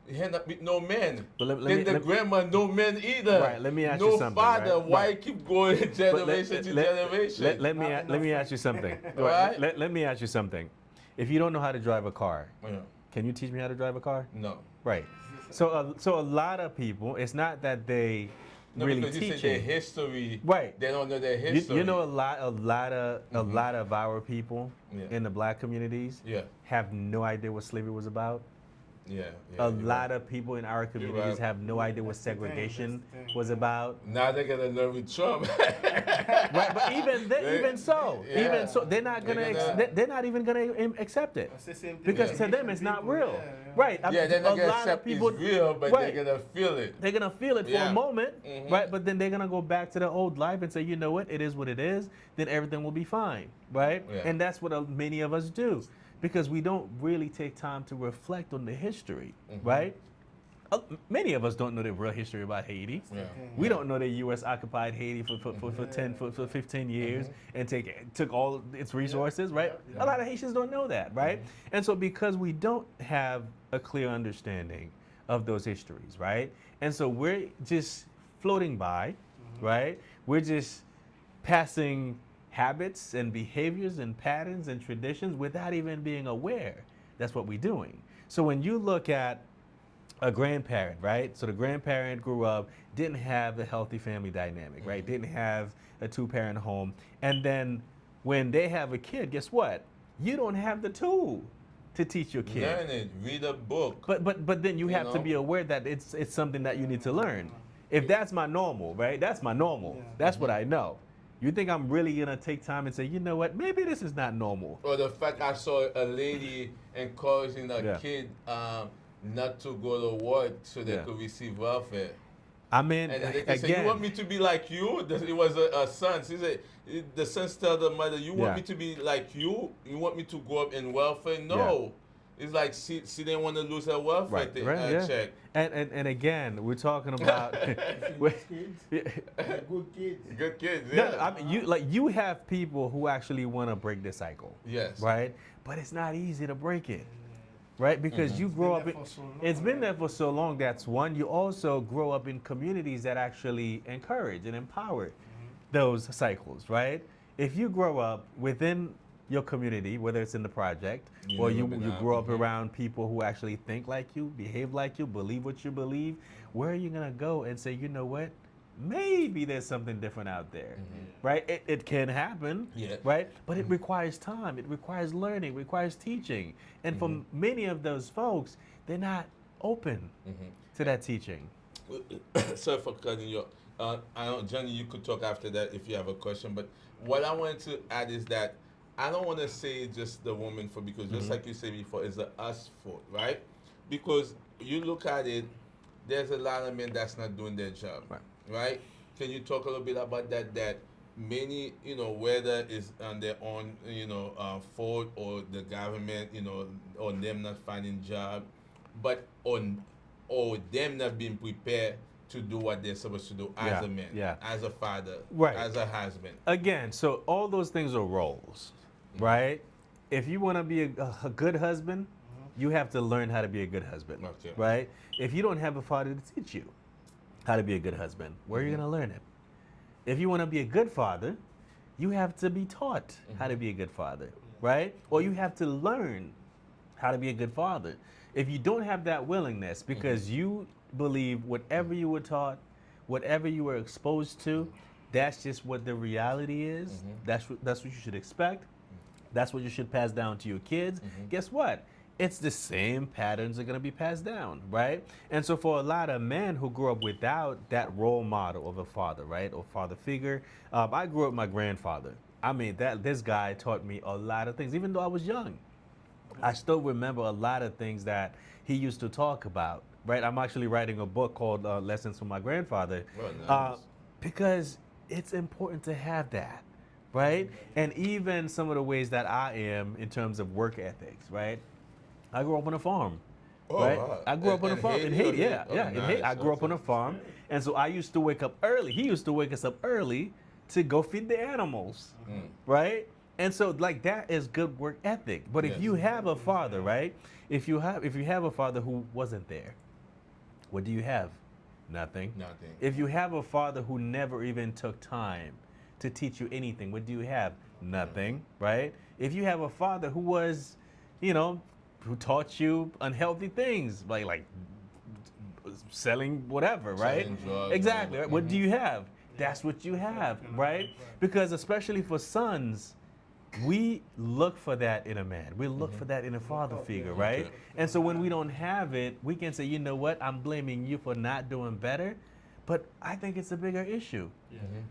you end up with no man. But let then me- the let- grandma no man either. Right, let me ask no you something, father. right? Why Right. keep going But generation to generation? let me Not let me enough ask you something. Right? Let me ask you something. If you don't know how to drive a car, Yeah. can you teach me how to drive a car? No. Right. So a lot of people, it's not that they No, really because you teach say their it. history. Right. They don't know their You, history. you know, a lot of our people Yeah. in the black communities Yeah. have no idea what slavery was about. Yeah. A lot of people in our communities right. have no idea what That's the thing, segregation that's the thing. was about. Now they're gonna learn with Trump. Right, but even so, Yeah. they're not They're gonna, gonna- they're not even gonna accept it. It's the same thing Because with to them Haitian it's not people, real. yeah, yeah. Right. Yeah, they're not a gonna lot of accept people, it's real, but right. they're gonna feel it. They're gonna feel it for Yeah. a moment, Mhm. right? But then they're gonna go back to their old life and say, you know what, it is what it is. Then everything will be fine, right? Yeah. And that's what many of us do, because we don't really take time to reflect on the history, Mhm. right? Many of us don't know the real history about Haiti. Yeah. We don't know that U.S. occupied Haiti for 15 years and took all its resources, right? Yeah. A lot of Haitians don't know that, right? And so because we don't have a clear understanding of those histories, right? And so we're just floating by, right? We're just passing habits and behaviors and patterns and traditions without even being aware that's what we're doing. So when you look at a grandparent, right? So the grandparent grew up, didn't have a healthy family dynamic, right? Didn't have a two-parent home. And then when they have a kid, guess what? You don't have the tool to teach your kid. Learn it. Read a book. But then you You have to know? be aware that it's something that you need to learn. If that's my normal, right? That's my normal. Yeah. That's what I know. You think I'm really gonna take time and say, you know what? Maybe this is not normal. Or the fact I saw a lady encouraging a Yeah. kid not to go to work so they Yeah. could receive welfare. I mean, And then they say, you want me to be like you? It was a son. He said, the son tell the mother, you want Yeah. me to be like you? You want me to grow up in welfare? No. It's like she didn't want to lose her welfare yeah. check. And again, we're talking about Good kids. Yeah. They're good kids. Good kids, No, yeah. I mean, you have people who actually want to break the cycle, Yes. right? But it's not easy to break it, right? Because you grow up. been there for so long, It's been right? there for so long. That's one. You also grow up in communities that actually encourage and empower those cycles, right? If you grow up within your community, whether it's in the project You or never you been out, grow up around people who actually think like you, behave like you, believe what you believe, where are you gonna go and say, you know what? Maybe there's something different out there, right? It can happen, Yeah. right? But it requires time. It requires learning. It requires teaching. And for many of those folks, they're not open to that teaching. Sorry for cutting you off. I know, Johnny, you could talk after that if you have a question. But what I wanted to add is that I don't want to say just the woman fault because just like you said before, it's a us fault, right? Because you look at it, there's a lot of men that's not doing their job, right? Can you talk a little bit about that? That many, whether it's on their own, fault or the government, or them not finding job, but or them not being prepared to do what they're supposed to do as Yeah, a man, yeah. as a father, Right. as a husband. Again, so all those things are roles, right? If you want to be a good husband, you have to learn how to be a good husband, Okay. right? If you don't have a father to teach you how to be a good husband, where are you going to learn it? If you want to be a good father, you have to be taught how to be a good father, right? Or you have to learn how to be a good father. If you don't have that willingness because you believe whatever you were taught, whatever you were exposed to, That's just what the reality is. That's what you should expect. That's what you should pass down to your kids. Guess what? It's the same patterns are going to be passed down, right? And so for a lot of men who grew up without that role model of a father, right, or father figure, I grew up with my grandfather. I mean, that this guy taught me a lot of things, even though I was young. I still remember a lot of things that he used to talk about, right? I'm actually writing a book called Lessons from My Grandfather, Well, uh, nice. because it's important to have that, right? And even some of the ways that I am in terms of work ethics, right? I grew up on a farm, Oh, right? wow. I grew up on a In farm in Haiti or Haiti. Yeah, Haiti? Oh, yeah, in Haiti. I nice. grew up on Okay. a farm, and so I used to wake up early. He used to wake us up early to go feed the animals, right? And so like that is good work ethic. But if Yes. you have a father, right? If you have a father who wasn't there, what do you have? Nothing. Nothing. If you have a father who never even took time to teach you anything, what do you have? Nothing, right? If you have a father who was, you know, who taught you unhealthy things, like selling whatever, right? Selling drugs, Exactly. whatever. Right? What do you have? That's what you have, right? Because especially for sons, we look for that in a man. We look for that in a father figure, right? Okay. And so when we don't have it, we can say, you know what, I'm blaming you for not doing better. But I think it's a bigger issue.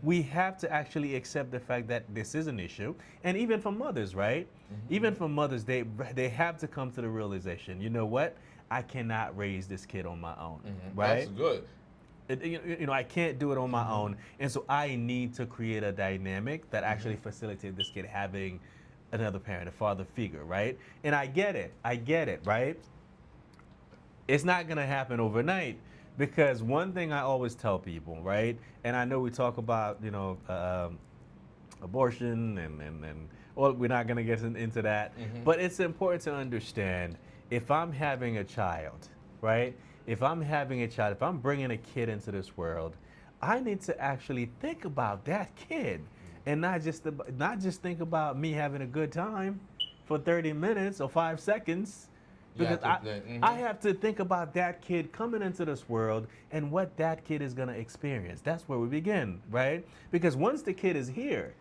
We have to actually accept the fact that this is an issue. And even for mothers, right? Even for mothers, they have to come to the realization, you know what? I cannot raise this kid on my own, right? That's good. I can't do it on my own, and so I need to create a dynamic that actually facilitates this kid having another parent, a father figure, right? And I get it, right? It's not gonna happen overnight, because one thing I always tell people, right? And I know we talk about, abortion and well, we're not gonna get into that, but it's important to understand if I'm having a child, right? If I'm having a child, if I'm bringing a kid into this world, I need to actually think about that kid, and not just think about me having a good time for 30 minutes or 5 seconds. You Because have to play. I have to think about that kid coming into this world and what that kid is going to experience. That's where we begin, right? Because once the kid is here,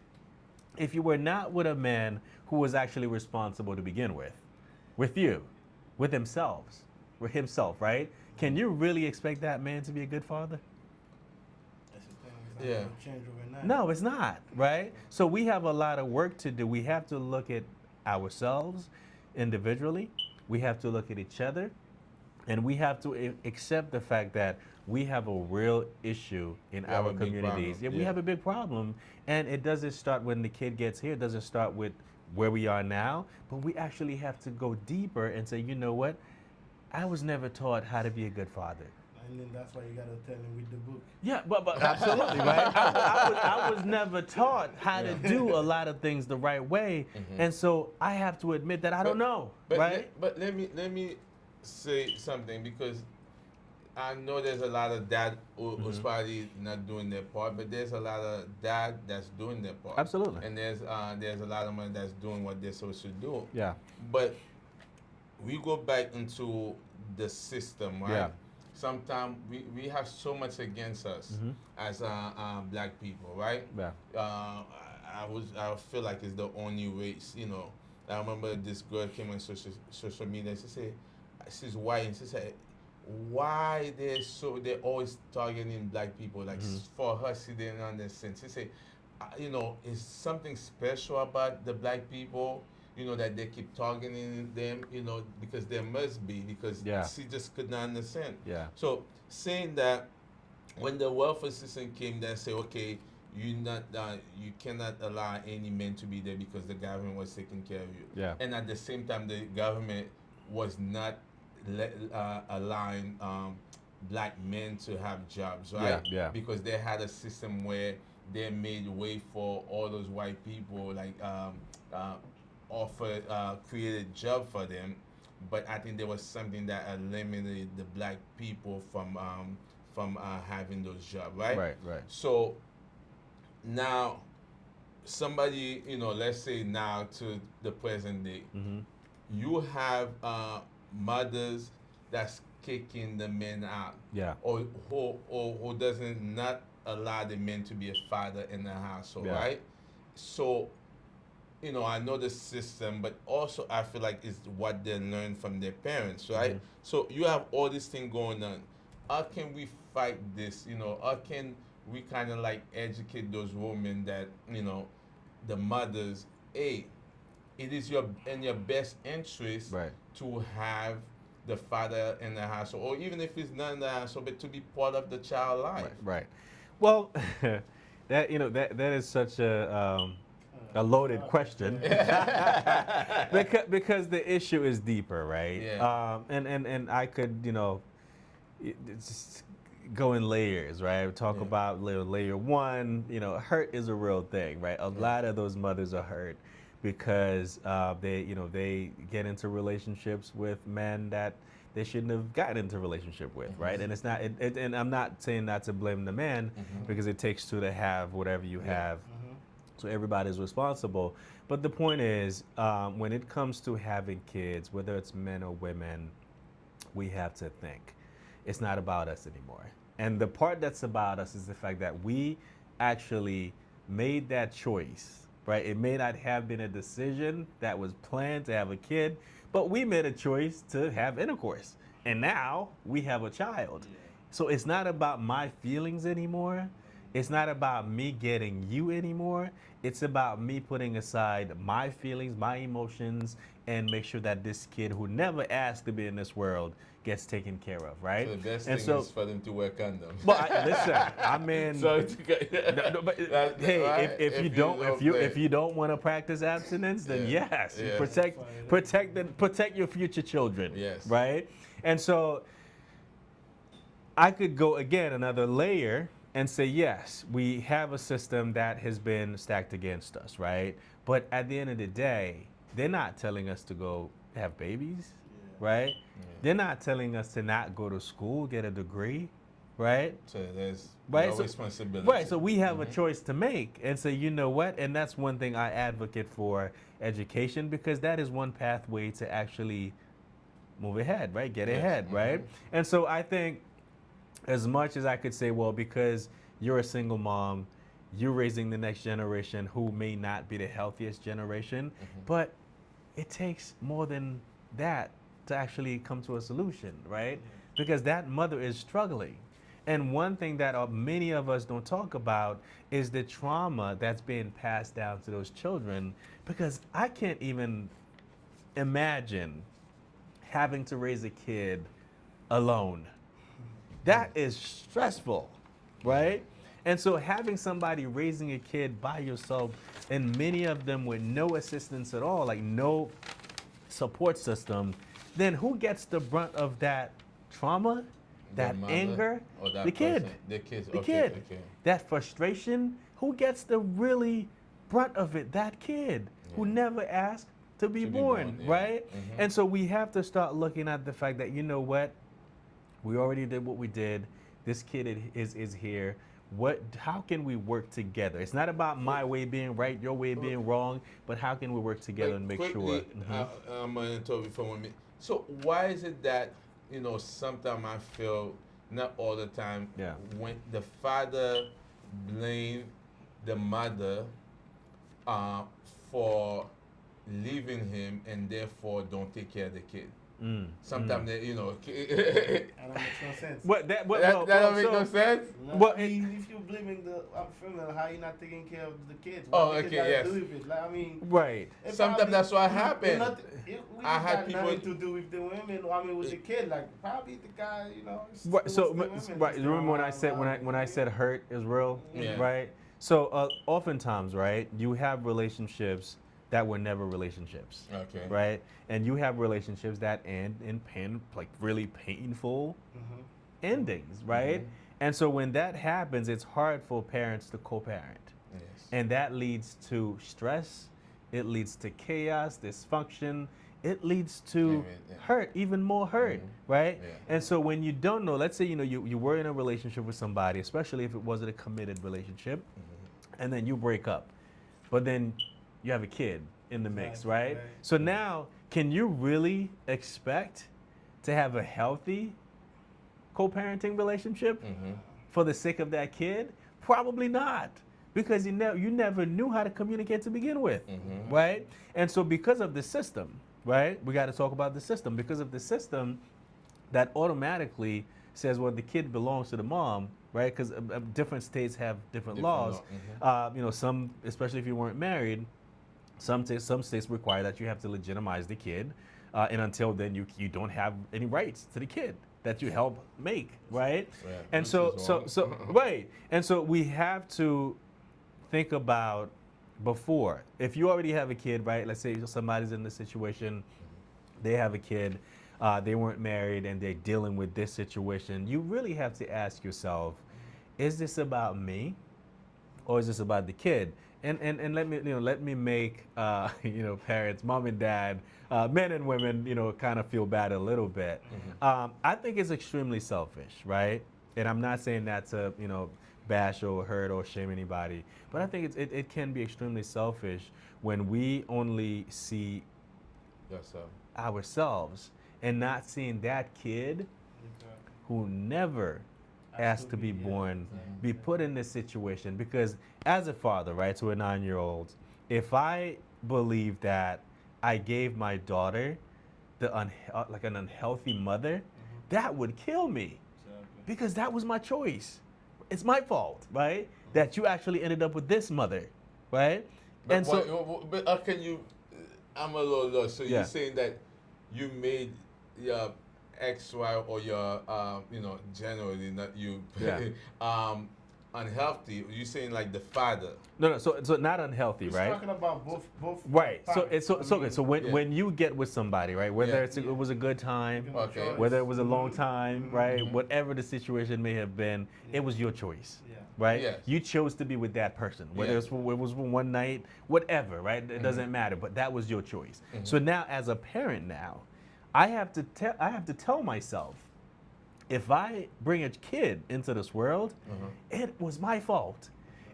if you were not with a man who was actually responsible to begin with you, with himself, right? Can you really expect that man to be a good father? That's the thing. It's not Yeah. gonna change overnight. No, it's not, right? So we have a lot of work to do. We have to look at ourselves individually. We have to look at each other. And we have to accept the fact that we have a real issue in We have our a big communities. problem, We yeah. have a big problem. And it doesn't start when the kid gets here. It doesn't start with where we are now. But we actually have to go deeper and say, you know what? I was never taught how to be a good father. And then that's why you gotta tell him with the book. Yeah, but absolutely, right? I was never taught how to do a lot of things the right way. And so I have to admit that I don't know, But right? let me say something, because I know there's a lot of dad who's probably not doing their part, but there's a lot of dad that's doing their part. Absolutely. And there's a lot of men that's doing what they're supposed to do. Yeah. But we go back into the system, right? Yeah. Sometimes we have so much against us as black people, right? Yeah. I feel like it's the only race, you know. I remember this girl came on social media. She said she's white, and she said, why they're always targeting black people? Like for her, she didn't understand. She said, is something special about the black people, that they keep targeting them, because there must be, because Yeah. she just could not understand. Yeah. So saying that when the welfare system came, they say, okay, you cannot allow any men to be there because the government was taking care of you. Yeah. And at the same time, the government was not allowing black men to have jobs, right? Yeah, yeah. Because they had a system where they made way for all those white people, like created job for them. But I think there was something that eliminated the black people from having those jobs, right? Right. So now somebody, let's say now to the present day, you have mothers that's kicking the men out, Yeah. or who doesn't not allow the man to be a father in the household, Yeah. right? So, I know the system, but also I feel like it's what they learn from their parents, right? Mhm. So you have all this thing going on. How can we fight this? How can we kind of like educate those women that, the mothers, hey, it is in your best interest Right. to have the father in the household, or even if it's not in the household, but to be part of the child life. Right. Well, that is such a loaded question because the issue is deeper, right? Yeah. And I could it's just go in layers, right? Talk Yeah. about layer one. Hurt is a real thing, right? A lot of those mothers are hurt because they get into relationships with men that they shouldn't have gotten into relationship with, right? And it's not, and I'm not saying not to blame the man because it takes two to have whatever you have. So everybody's responsible. But the point is, when it comes to having kids, whether it's men or women, we have to think. It's not about us anymore. And the part that's about us is the fact that we actually made that choice, right? It may not have been a decision that was planned to have a kid, but we made a choice to have intercourse. And now we have a child. So it's not about my feelings anymore. It's not about me getting you anymore. It's about me putting aside my feelings, my emotions, and make sure that this kid who never asked to be in this world gets taken care of, right? So the best And thing so, is for them to wear condoms. but listen, I mean, So it's okay. no, but, That's hey, right. if you don't want to practice abstinence, then Yeah. yes, Yeah. protect your future children, Yes. right? And so I could go again another layer and say, yes, we have a system that has been stacked against us, right? But at the end of the day, they're not telling us to go have babies, right? They're not telling us to not go to school, get a degree, right? So there's Right, no so- responsibility. Right, so we have a choice to make and say, you know what? And that's one thing I advocate for education because that is one pathway to actually move ahead, right? Get Yes, ahead, right? And so I think as much as I could say, well, because you're a single mom, you're raising the next generation who may not be the healthiest generation, but it takes more than that to actually come to a solution, right? Because that mother is struggling. And one thing that many of us don't talk about is the trauma that's being passed down to those children. Because I can't even imagine having to raise a kid alone. That is stressful, right? And so having somebody raising a kid by yourself, and many of them with no assistance at all, like no support system, then who gets the brunt of that trauma, that mother anger? or that The kid. person? The kids. The Okay, kid. okay. That frustration, who gets the really brunt of it? That kid who never asked to be born, yeah. right? And so we have to start looking at the fact that, you know what? We already did what we did. This kid is here. How can we work together? It's not about my way being right, your way being wrong, but how can we work together and make quickly, sure? I'm going to interview for 1 minute. So why is it that, sometimes I feel, not all the time, Yeah. when the father blame the mother for leaving him and therefore don't take care of the kid? Sometimes they, That don't make no sense. That that don't make no sense? No, Well, I mean, if you're blaming the female, how you not taking care of the kids? Oh, What the okay, kid gotta yes. do with it? Like, I mean, Right. it Sometimes probably- that's what we happened. I had got people- nothing to do with the women. I mean, with the kid, like probably the guy, it's Right. So, the women that's right. Remember when I said going when I said hurt is real, Yeah. right? So oftentimes, right, you have relationships that were never relationships, Okay. right? And you have relationships that end in like really painful endings, right? And so when that happens, it's hard for parents to co-parent. Yes. And that leads to stress, it leads to chaos, dysfunction, it leads to Yeah. hurt, even more hurt, right? Yeah. And so when you don't know, let's say you were in a relationship with somebody, especially if it wasn't a committed relationship, and then you break up, but then you have a kid in the mix, right? Right. So now, can you really expect to have a healthy co-parenting relationship for the sake of that kid? Probably not, because you never knew how to communicate to begin with, right? And so because of the system, right? We got to talk about the system. Because of the system, that automatically says, well, the kid belongs to the mom, right? Because different states have different laws. You know, some, especially if you weren't married, some states require that you have to legitimize the kid, and until then, you don't have any rights to the kid that you help make, right? Yeah, And which so is wrong. right, and so we have to think about before. If you already have a kid, right? Let's say somebody's in this situation, they have a kid, they weren't married, and they're dealing with this situation. You really have to ask yourself, is this about me, or is this about the kid? And let me make parents, mom and dad, men and women, kind of feel bad a little bit. I think it's extremely selfish, right? And I'm not saying that to bash or hurt or shame anybody, but I think it can be extremely selfish when we only see Yes, sir. ourselves and not seeing that kid who never asked to be born, be put in this situation. Because as a father, right, to a 9-year-old, if I believe that I gave my daughter like an unhealthy mother, that would kill me, because that was my choice. It's my fault, right, that you actually ended up with this mother, right? But And so, but how can you? I'm a little lost. So Yeah. you're saying that you made your ex-wife or your, generally not you, Yeah. unhealthy. You're saying like the father. no, so not unhealthy, He's right? talking about both. Right. So parties. it's okay. So when Yeah. when you get with somebody, right, whether Yeah. it was a good time, Give him a Okay. choice. whether it was a long time, right, Mhm. whatever the situation may have been, it was your choice, Yeah. right? Yes. You chose to be with that person, whether Yeah. it was for one night, whatever, right? It doesn't matter, but that was your choice. So now, as a parent, now, I have to tell myself, if I bring a kid into this world, it was my fault.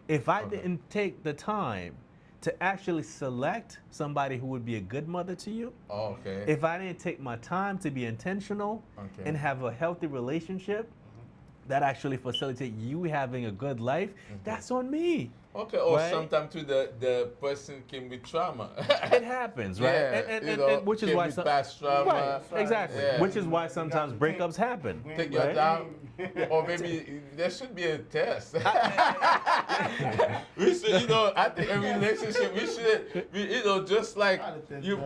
If I Okay. didn't take the time to actually select somebody who would be a good mother to you, Oh, okay. if I didn't take my time to be intentional Okay. and have a healthy relationship that actually facilitate you having a good life, that's on me. Okay, or Right? sometimes too the person can be trauma. It happens, right? Yeah, And which is can why be some, past trauma. right, exactly. Yeah. Which is why sometimes breakups happen. Take your right? time, or maybe there should be a test. We should, I think a relationship, just like you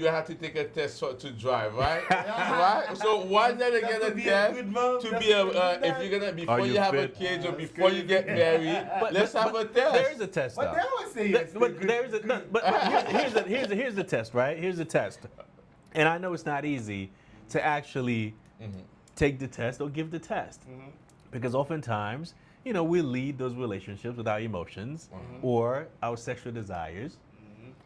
have to take a test to drive, right? Right. So why not get a test to be if you're gonna before you you have a fit? kid or before you get married, let's have a test. There is a test, But though. they always say yes. But there's a no, but here's the test, right? Here's the test, and I know it's not easy to actually take the test or give the test, because oftentimes, we lead those relationships with our emotions or our sexual desires.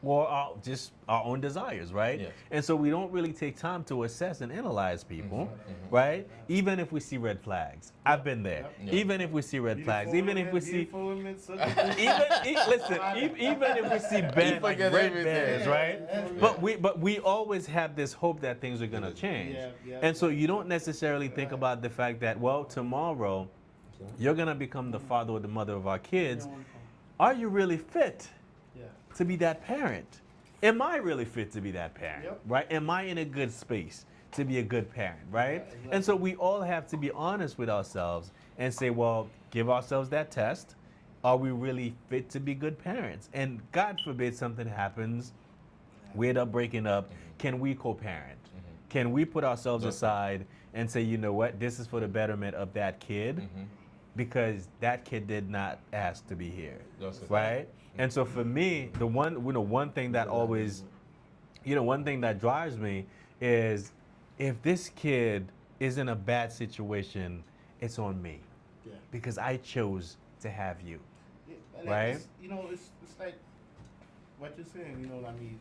Or just our own desires, right? Yes. And so we don't really take time to assess and analyze people, right? Even if we see red flags. I've been there. Yeah. Even if we see red flags, even if we see Beautiful women, so even if we see band, like forget red everything. bands, right? But we always have this hope that things are gonna change. Yeah. And so you don't necessarily think about the fact that, well, tomorrow you're gonna become the father or the mother of our kids. Are you really fit to be that parent? Am I really fit to be that parent? Yep. Right? Am I in a good space to be a good parent? Right? Yeah, exactly. And so we all have to be honest with ourselves and say, well, give ourselves that test. Are we really fit to be good parents? And God forbid something happens, we end up breaking up. Can we co-parent? Can we put ourselves aside and say, you know what, this is for the betterment of that kid, because that kid did not ask to be here, That's it. right? And so for me, the one thing that always, one thing that drives me is, if this kid is in a bad situation, it's on me, Yeah. because I chose to have you. Like, Right? It's like what you're saying, what I mean?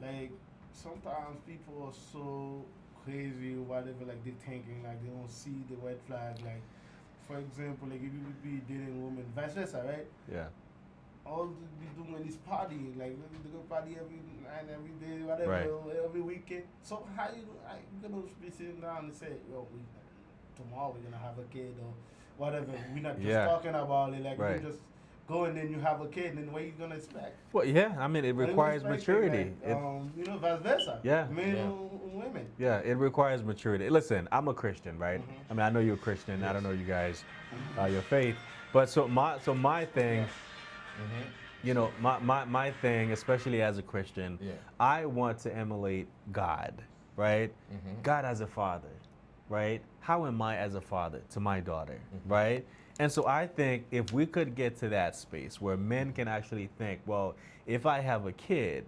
Like, sometimes people are so crazy or whatever, like they're thinking, like they don't see the red flag. Like, for example, like if you would be dating a woman, vice versa, right? Yeah. All they be doing is partying, like they go party every night, every day, whatever, Right. or every weekend. So how you gonna be sitting down and say, yo, tomorrow we're gonna have a kid, or whatever. We're not just Yeah. talking about it. Like Right. you just go and then you have a kid, and then what you gonna expect? Well, yeah, I mean, it And we requires expect maturity. like, you know, vice versa. Yeah. Men Yeah. and women. Yeah, it requires maturity. Listen, I'm a Christian, right? Mhm. I mean, I know you're a Christian. I don't know you guys, your faith, but so my thing, Mhm. you know, my thing, especially as a Christian, Yeah. I want to emulate God, right? Mhm. God as a father, right? How am I as a father to my daughter, Mhm. right? And so I think if we could get to that space where men can actually think, well, if I have a kid,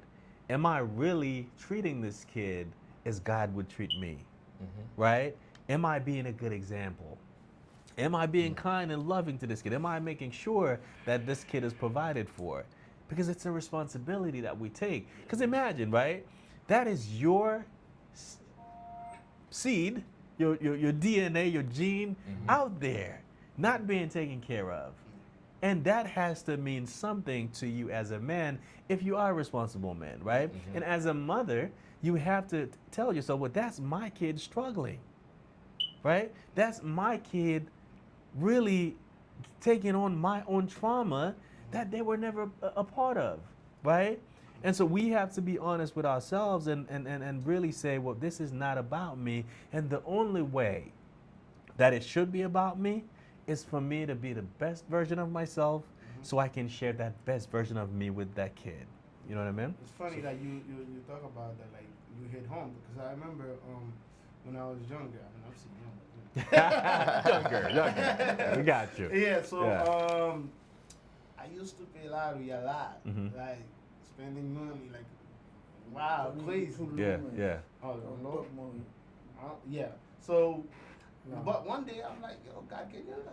am I really treating this kid as God would treat me, Mhm. right? Am I being a good example? Am I being kind and loving to this kid? Am I making sure that this kid is provided for? Because it's a responsibility that we take. Because imagine, right? That is your s- seed, your DNA, your gene out there, not being taken care of. And that has to mean something to you as a man if you are a responsible man, right? And as a mother, you have to tell yourself, well, that's my kid struggling, right? That's my kid really taking on my own trauma that they were never a part of, right? And so we have to be honest with ourselves and really say, well, this is not about me. And the only way that it should be about me is for me to be the best version of myself so I can share that best version of me with that kid. You know what I mean? It's funny that you talk about that, like you hit home, because I remember when I was younger. I mean, I'm still young. Younger. We got you. Yeah. So Yeah. I used to pay lottery a lot, Mhm. like spending money, like wow, crazy. Yeah, yeah. Oh Don't no. talk money. Yeah. So, No. but one day I'm like, yo, God,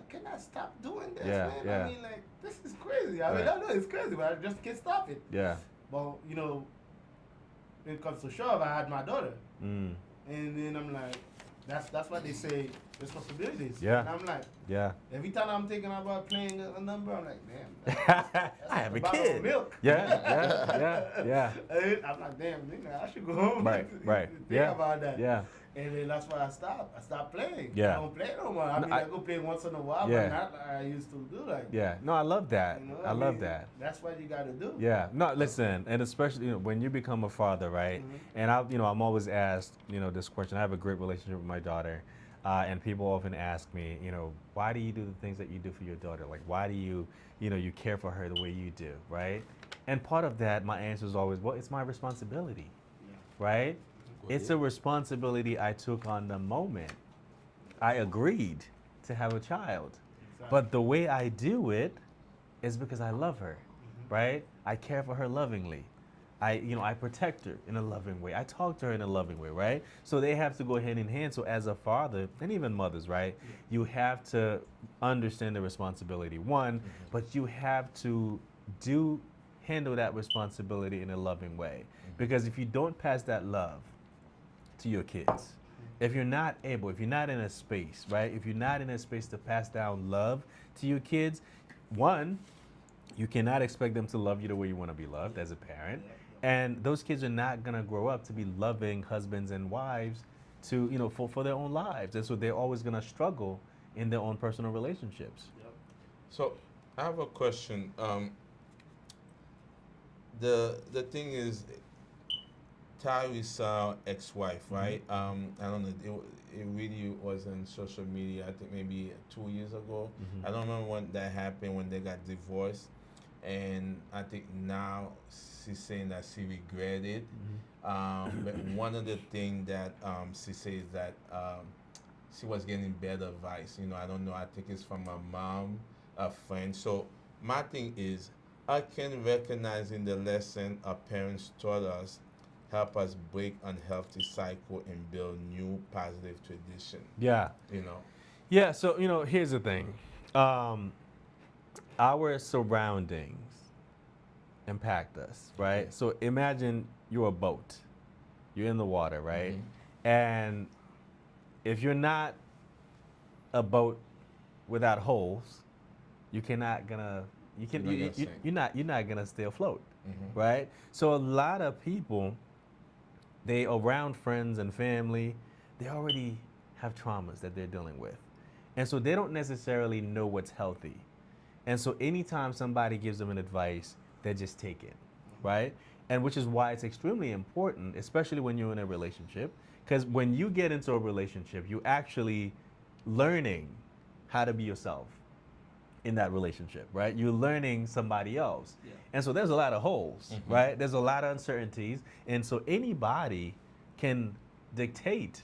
can I stop doing this, Yeah, man? yeah. I mean, like, this is crazy. I mean, Right. I know it's crazy, but I just can't stop it. Yeah. But you know, when it comes to shove, I had my daughter, Mm. and then I'm like, that's what they say responsibilities. Yeah. And I'm like, Yeah. every time I'm thinking about playing a number, I'm like, damn. I have a bottle of kid. milk. Yeah. And I'm like, damn, nigga, I should go home. Right, right. Think Yeah. about that. Yeah. And then that's why I stopped. I stopped playing. Yeah. I don't play no more. I No, mean, I- I go play once in a while, Yeah. but not like I used to do. Like, Yeah. No, I love that. you know, I love mean, that. That's what you got to do. Yeah. No, listen, and especially when you become a father, right? And I'm always asked, this question. I have a great relationship with my daughter, and people often ask me, why do you do the things that you do for your daughter? Like, why do you, you care for her the way you do, right? And part of that, my answer is always, well, it's my responsibility, right? It's a responsibility I took on the moment I agreed to have a child. But the way I do it is because I love her, right? I care for her lovingly. I protect her in a loving way. I talk to her in a loving way, right? So they have to go hand in hand. So as a father, and even mothers, right? You have to understand the responsibility, one, but you have to handle that responsibility in a loving way. Because if you don't pass that love to your kids, if you're not in a space, right? If you're not in a space to pass down love to your kids, one, you cannot expect them to love you the way you want to be loved as a parent. And those kids are not going to grow up to be loving husbands and wives for their own lives. And so they're always going to struggle in their own personal relationships. So I have a question. The thing is, Tyree's ex-wife, right? I don't know. It really was on social media. I think maybe 2 years ago. I don't remember when that happened, when they got divorced, and I think now she's saying that she regretted. But one of the things that she says that she was getting bad advice. I don't know. I think it's from a mom, a friend. So my thing is, I can recognize in the lesson our parents taught us help us break unhealthy cycle and build new positive tradition. Yeah. Yeah, so here's the thing. Our surroundings impact us, right? So imagine you're a boat. You're in the water, right? And if you're not a boat without holes, you're not gonna stay afloat, right? So a lot of people, they around friends and family, they already have traumas that they're dealing with. And so they don't necessarily know what's healthy. And so anytime somebody gives them an advice, they just take it, right? And which is why it's extremely important, especially when you're in a relationship, because when you get into a relationship, you actually learning how to be yourself in that relationship, right? You're learning somebody else. Yeah. And so there's a lot of holes, right? There's a lot of uncertainties. And so anybody can dictate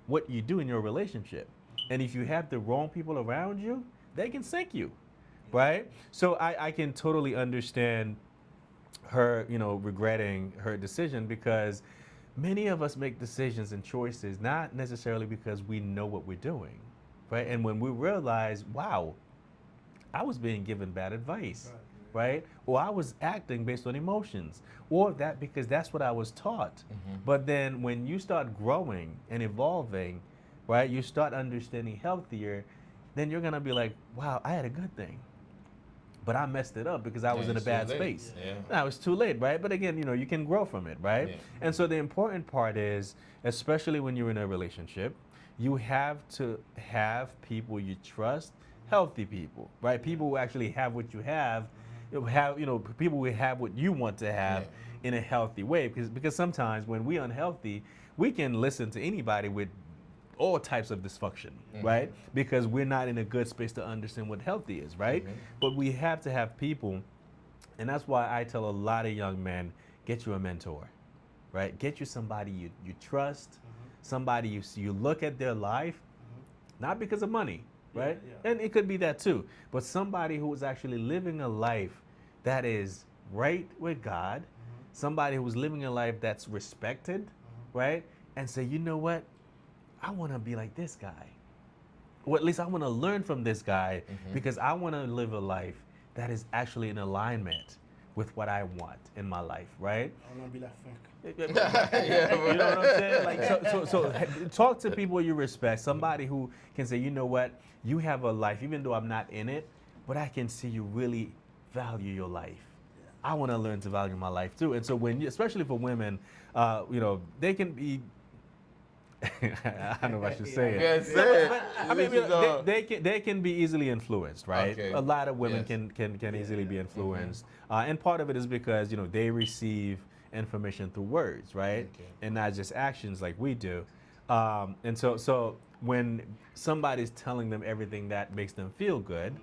what you do in your relationship. And if you have the wrong people around you, they can sink you, right? So I can totally understand her, regretting her decision because many of us make decisions and choices not necessarily because we know what we're doing, right? And when we realize, wow, I was being given bad advice, right? Or I was acting based on emotions, or that because that's what I was taught. But then when you start growing and evolving, right, you start understanding healthier, then you're gonna be like, wow, I had a good thing. But I messed it up because I was in a it's too bad late. space. Yeah. Now it's too late, right? But again, you can grow from it, right? Yeah. And so the important part is, especially when you're in a relationship, you have to have people you trust, healthy people, right? People who actually have what you have, people who have what you want to have Yeah. in a healthy way. Because sometimes when we're unhealthy, we can listen to anybody with all types of dysfunction, right? Because we're not in a good space to understand what healthy is, right? But we have to have people, and that's why I tell a lot of young men, get you a mentor, right? Get you somebody you trust, somebody you look at their life, not because of money, right? yeah. And it could be that too, but somebody who is actually living a life that is right with God, somebody who's living a life that's respected, right? And say, you know what? I want to be like this guy. Or at least I want to learn from this guy because I want to live a life that is actually in alignment with what I want in my life, right? I wanna be like Frank. You know what I'm saying? Like, so talk to people you respect. Somebody who can say, you know what, you have a life, even though I'm not in it, but I can see you really value your life. I want to learn to value my life too. And so especially for women, they can be. I don't know if I should say it. Yeah, say it. I mean, This is, they can be easily influenced, right? Okay. A lot of women Yes. can easily be influenced, and part of it is because they receive information through words, right, Okay. and not just actions like we do. And so when somebody's telling them everything that makes them feel good,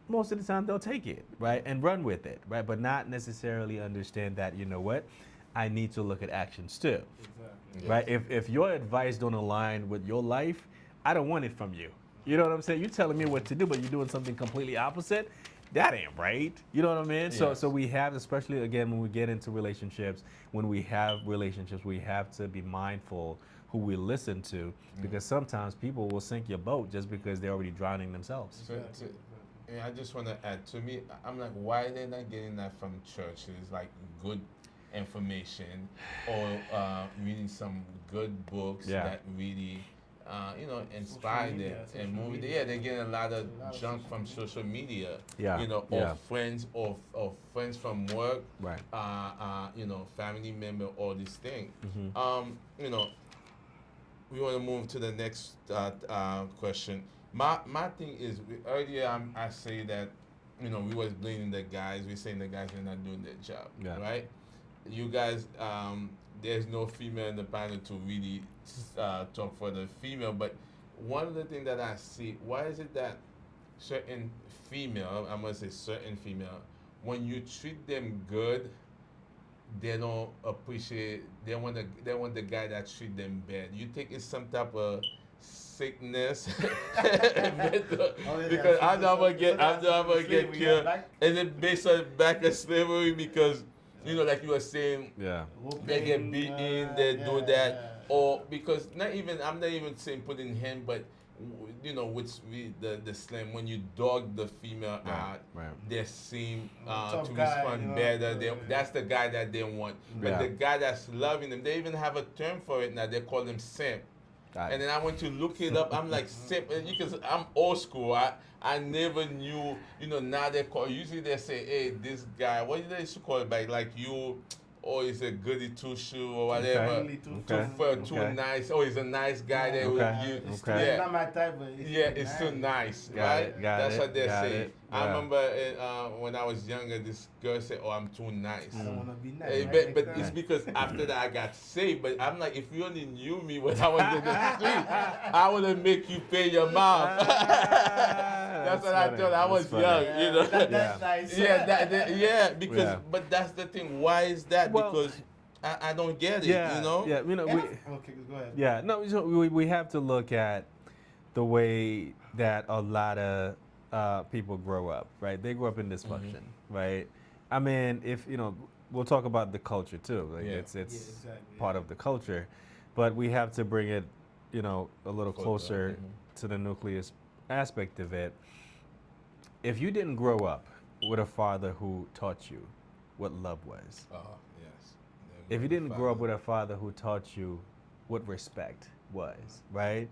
most of the time they'll take it, right, and run with it, right, but not necessarily understand that I need to look at actions too. Exactly. Right? If your advice don't align with your life, I don't want it from you. You know what I'm saying? You're telling me what to do, but you're doing something completely opposite. That ain't right. You know what I mean? Yes. So we have, especially again when we get into relationships, when we have relationships, we have to be mindful who we listen to because sometimes people will sink your boat just because they're already drowning themselves. So, and I just want to add, to me, I'm like, why they're not getting that from churches, like good information or reading some good books Yeah. that really, inspire Social media, them social and move. media. Yeah, they're getting a lot of A lot of junk social from media. social media. Yeah, Or yeah. friends or friends from work. Right. Family member, all these things. Mm-hmm. We want to move to the next question. My thing is, earlier I say that, we was blaming the guys. We saying the guys are not doing their job, Yeah. right? You guys, there's no female in the panel to really talk for the female. But one of the things that I see, why is it that certain female, I'm gonna say certain female, when you treat them good, they don't appreciate. They want the guy that treat them bad. You think it's some type of sickness? Because I'm not gonna get killed. And it based on back of slavery because like you were saying, Yeah. they get beaten, they do that, or because I'm not even saying putting him, but the slam when you dog the female Right, out, right. they seem Tough to guy, respond better. yeah. That's the guy that they want. But Yeah. the guy that's loving them, they even have a term for it now. They call them simp. And then I went to look it up. I'm like, simp, because I'm old school. I never knew, now they call, usually they say, hey, this guy, what did they used to call it back? Like you, oh, he's a goody two shoe or whatever. Really too, Okay. Too Okay. nice. Oh, he's a nice guy. They will Okay. give. It's Okay. Yeah. not my type, but It's too nice, Got right? it, got That's it, what they got say. it, I yeah. remember when I was younger, this girl said, "Oh, I'm too nice." I don't want to be nice. Hey, right? but Next it's time. because after that I got saved. But I'm like, if you only knew me when I was in the street, I wouldn't make you pay your mouth. That's what I funny. thought. I was That's young, funny. you know. That's nice. Yeah, because Yeah. but that's the thing. Why is that? Well, because I don't get it. Yeah, You know. yeah, you know, we, Okay, go ahead. yeah, no, so we have to look at the way that a lot of people grow up, right? They grow up in dysfunction, right? I mean, if you know, we'll talk about the culture too. Like Yeah. it's exactly, part of the culture, but we have to bring it, you know, a little Further, closer to the nucleus aspect of it. If you didn't grow up with a father who taught you what love was, Yes. if you didn't grow up with a father who taught you what respect was, right?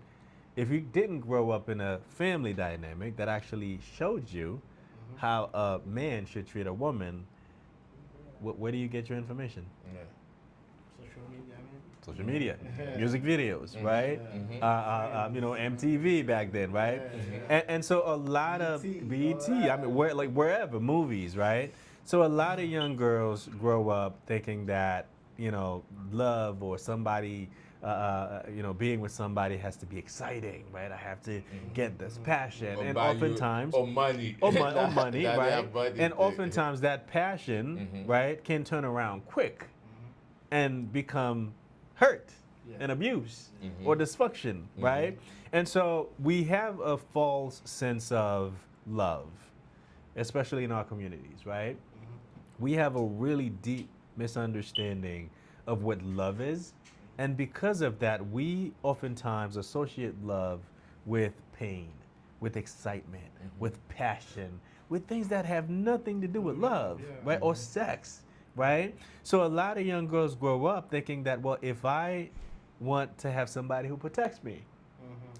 If you didn't grow up in a family dynamic that actually showed you how a man should treat a woman, where do you get your information? Yeah. Social media, I mean. Social media, Yeah. music videos, right? You know, MTV back then, right? And so a lot of BET, I mean, wherever, movies, right? So a lot of young girls grow up thinking that, you know, love or somebody, you know, being with somebody has to be exciting, right? I have to get this passion, Or and buy you- oftentimes, or money. or money, That they right? have money. And oftentimes that passion, right, can turn around quick and become hurt and abuse or dysfunction, right? And so we have a false sense of love, especially in our communities, right? We have a really deep misunderstanding of what love is. And because of that, we oftentimes associate love with pain, with excitement, with passion, with things that have nothing to do with love, right? Or sex, right? So a lot of young girls grow up thinking that, well, if I want to have somebody who protects me,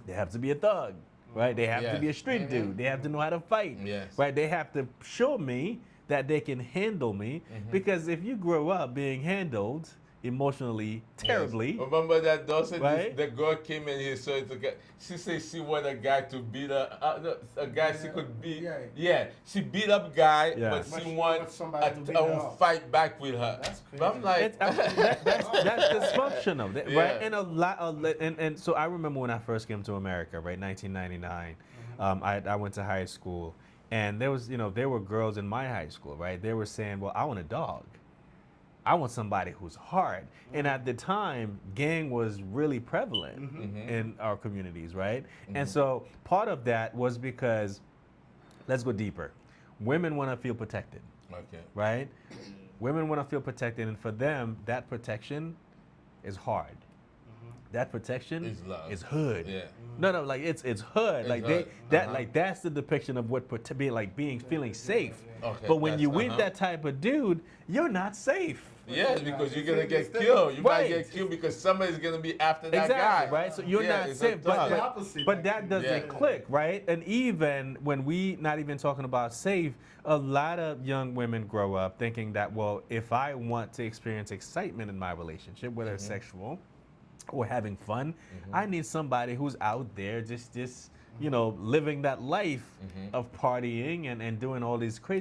they have to be a thug, right? They have to be a Yes. street dude. They have to know how to fight, Yes. right? They have to show me that they can handle me, because if you grow up being handled emotionally terribly, Yes. Remember that Dawson, Right? the girl came in here, so it's a guy. She said she want a guy to beat her, no, a guy she could beat. Yeah. Yeah, she beat up guy, Yeah. but But she she want wants somebody to beat her up. fight back with her. That's But I'm crazy. like, that's dysfunctional, right? Yeah. And a lot of, and so I remember when I first came to America, right, 1999. I went to high school, and there was, you know, there were girls in my high school, right? They were saying, well, I want a dog. I want somebody who's hard. And at the time, gang was really prevalent in our communities, right? And so part of that was because, let's go deeper. Women want to feel protected, okay. right? Women want to feel protected, and for them, that protection is hard. That protection Is love. is hood. Yeah. No, like it's hood. It's Like hood. that's the depiction of what being feeling safe. Okay, But when that's- you with that type of dude, you're not safe. Yes, because you're gonna get It's killed. You might Right. get killed because somebody's gonna be after that Exactly, guy. right? So you're Yeah, not it's safe. a thug. The opposite, But that actually. doesn't Yeah. click, right? And even when we not even talking about safe, a lot of young women grow up thinking that, well, if I want to experience excitement in my relationship, whether it's sexual or having fun, I need somebody who's out there just you know, living that life of partying and doing all these crazy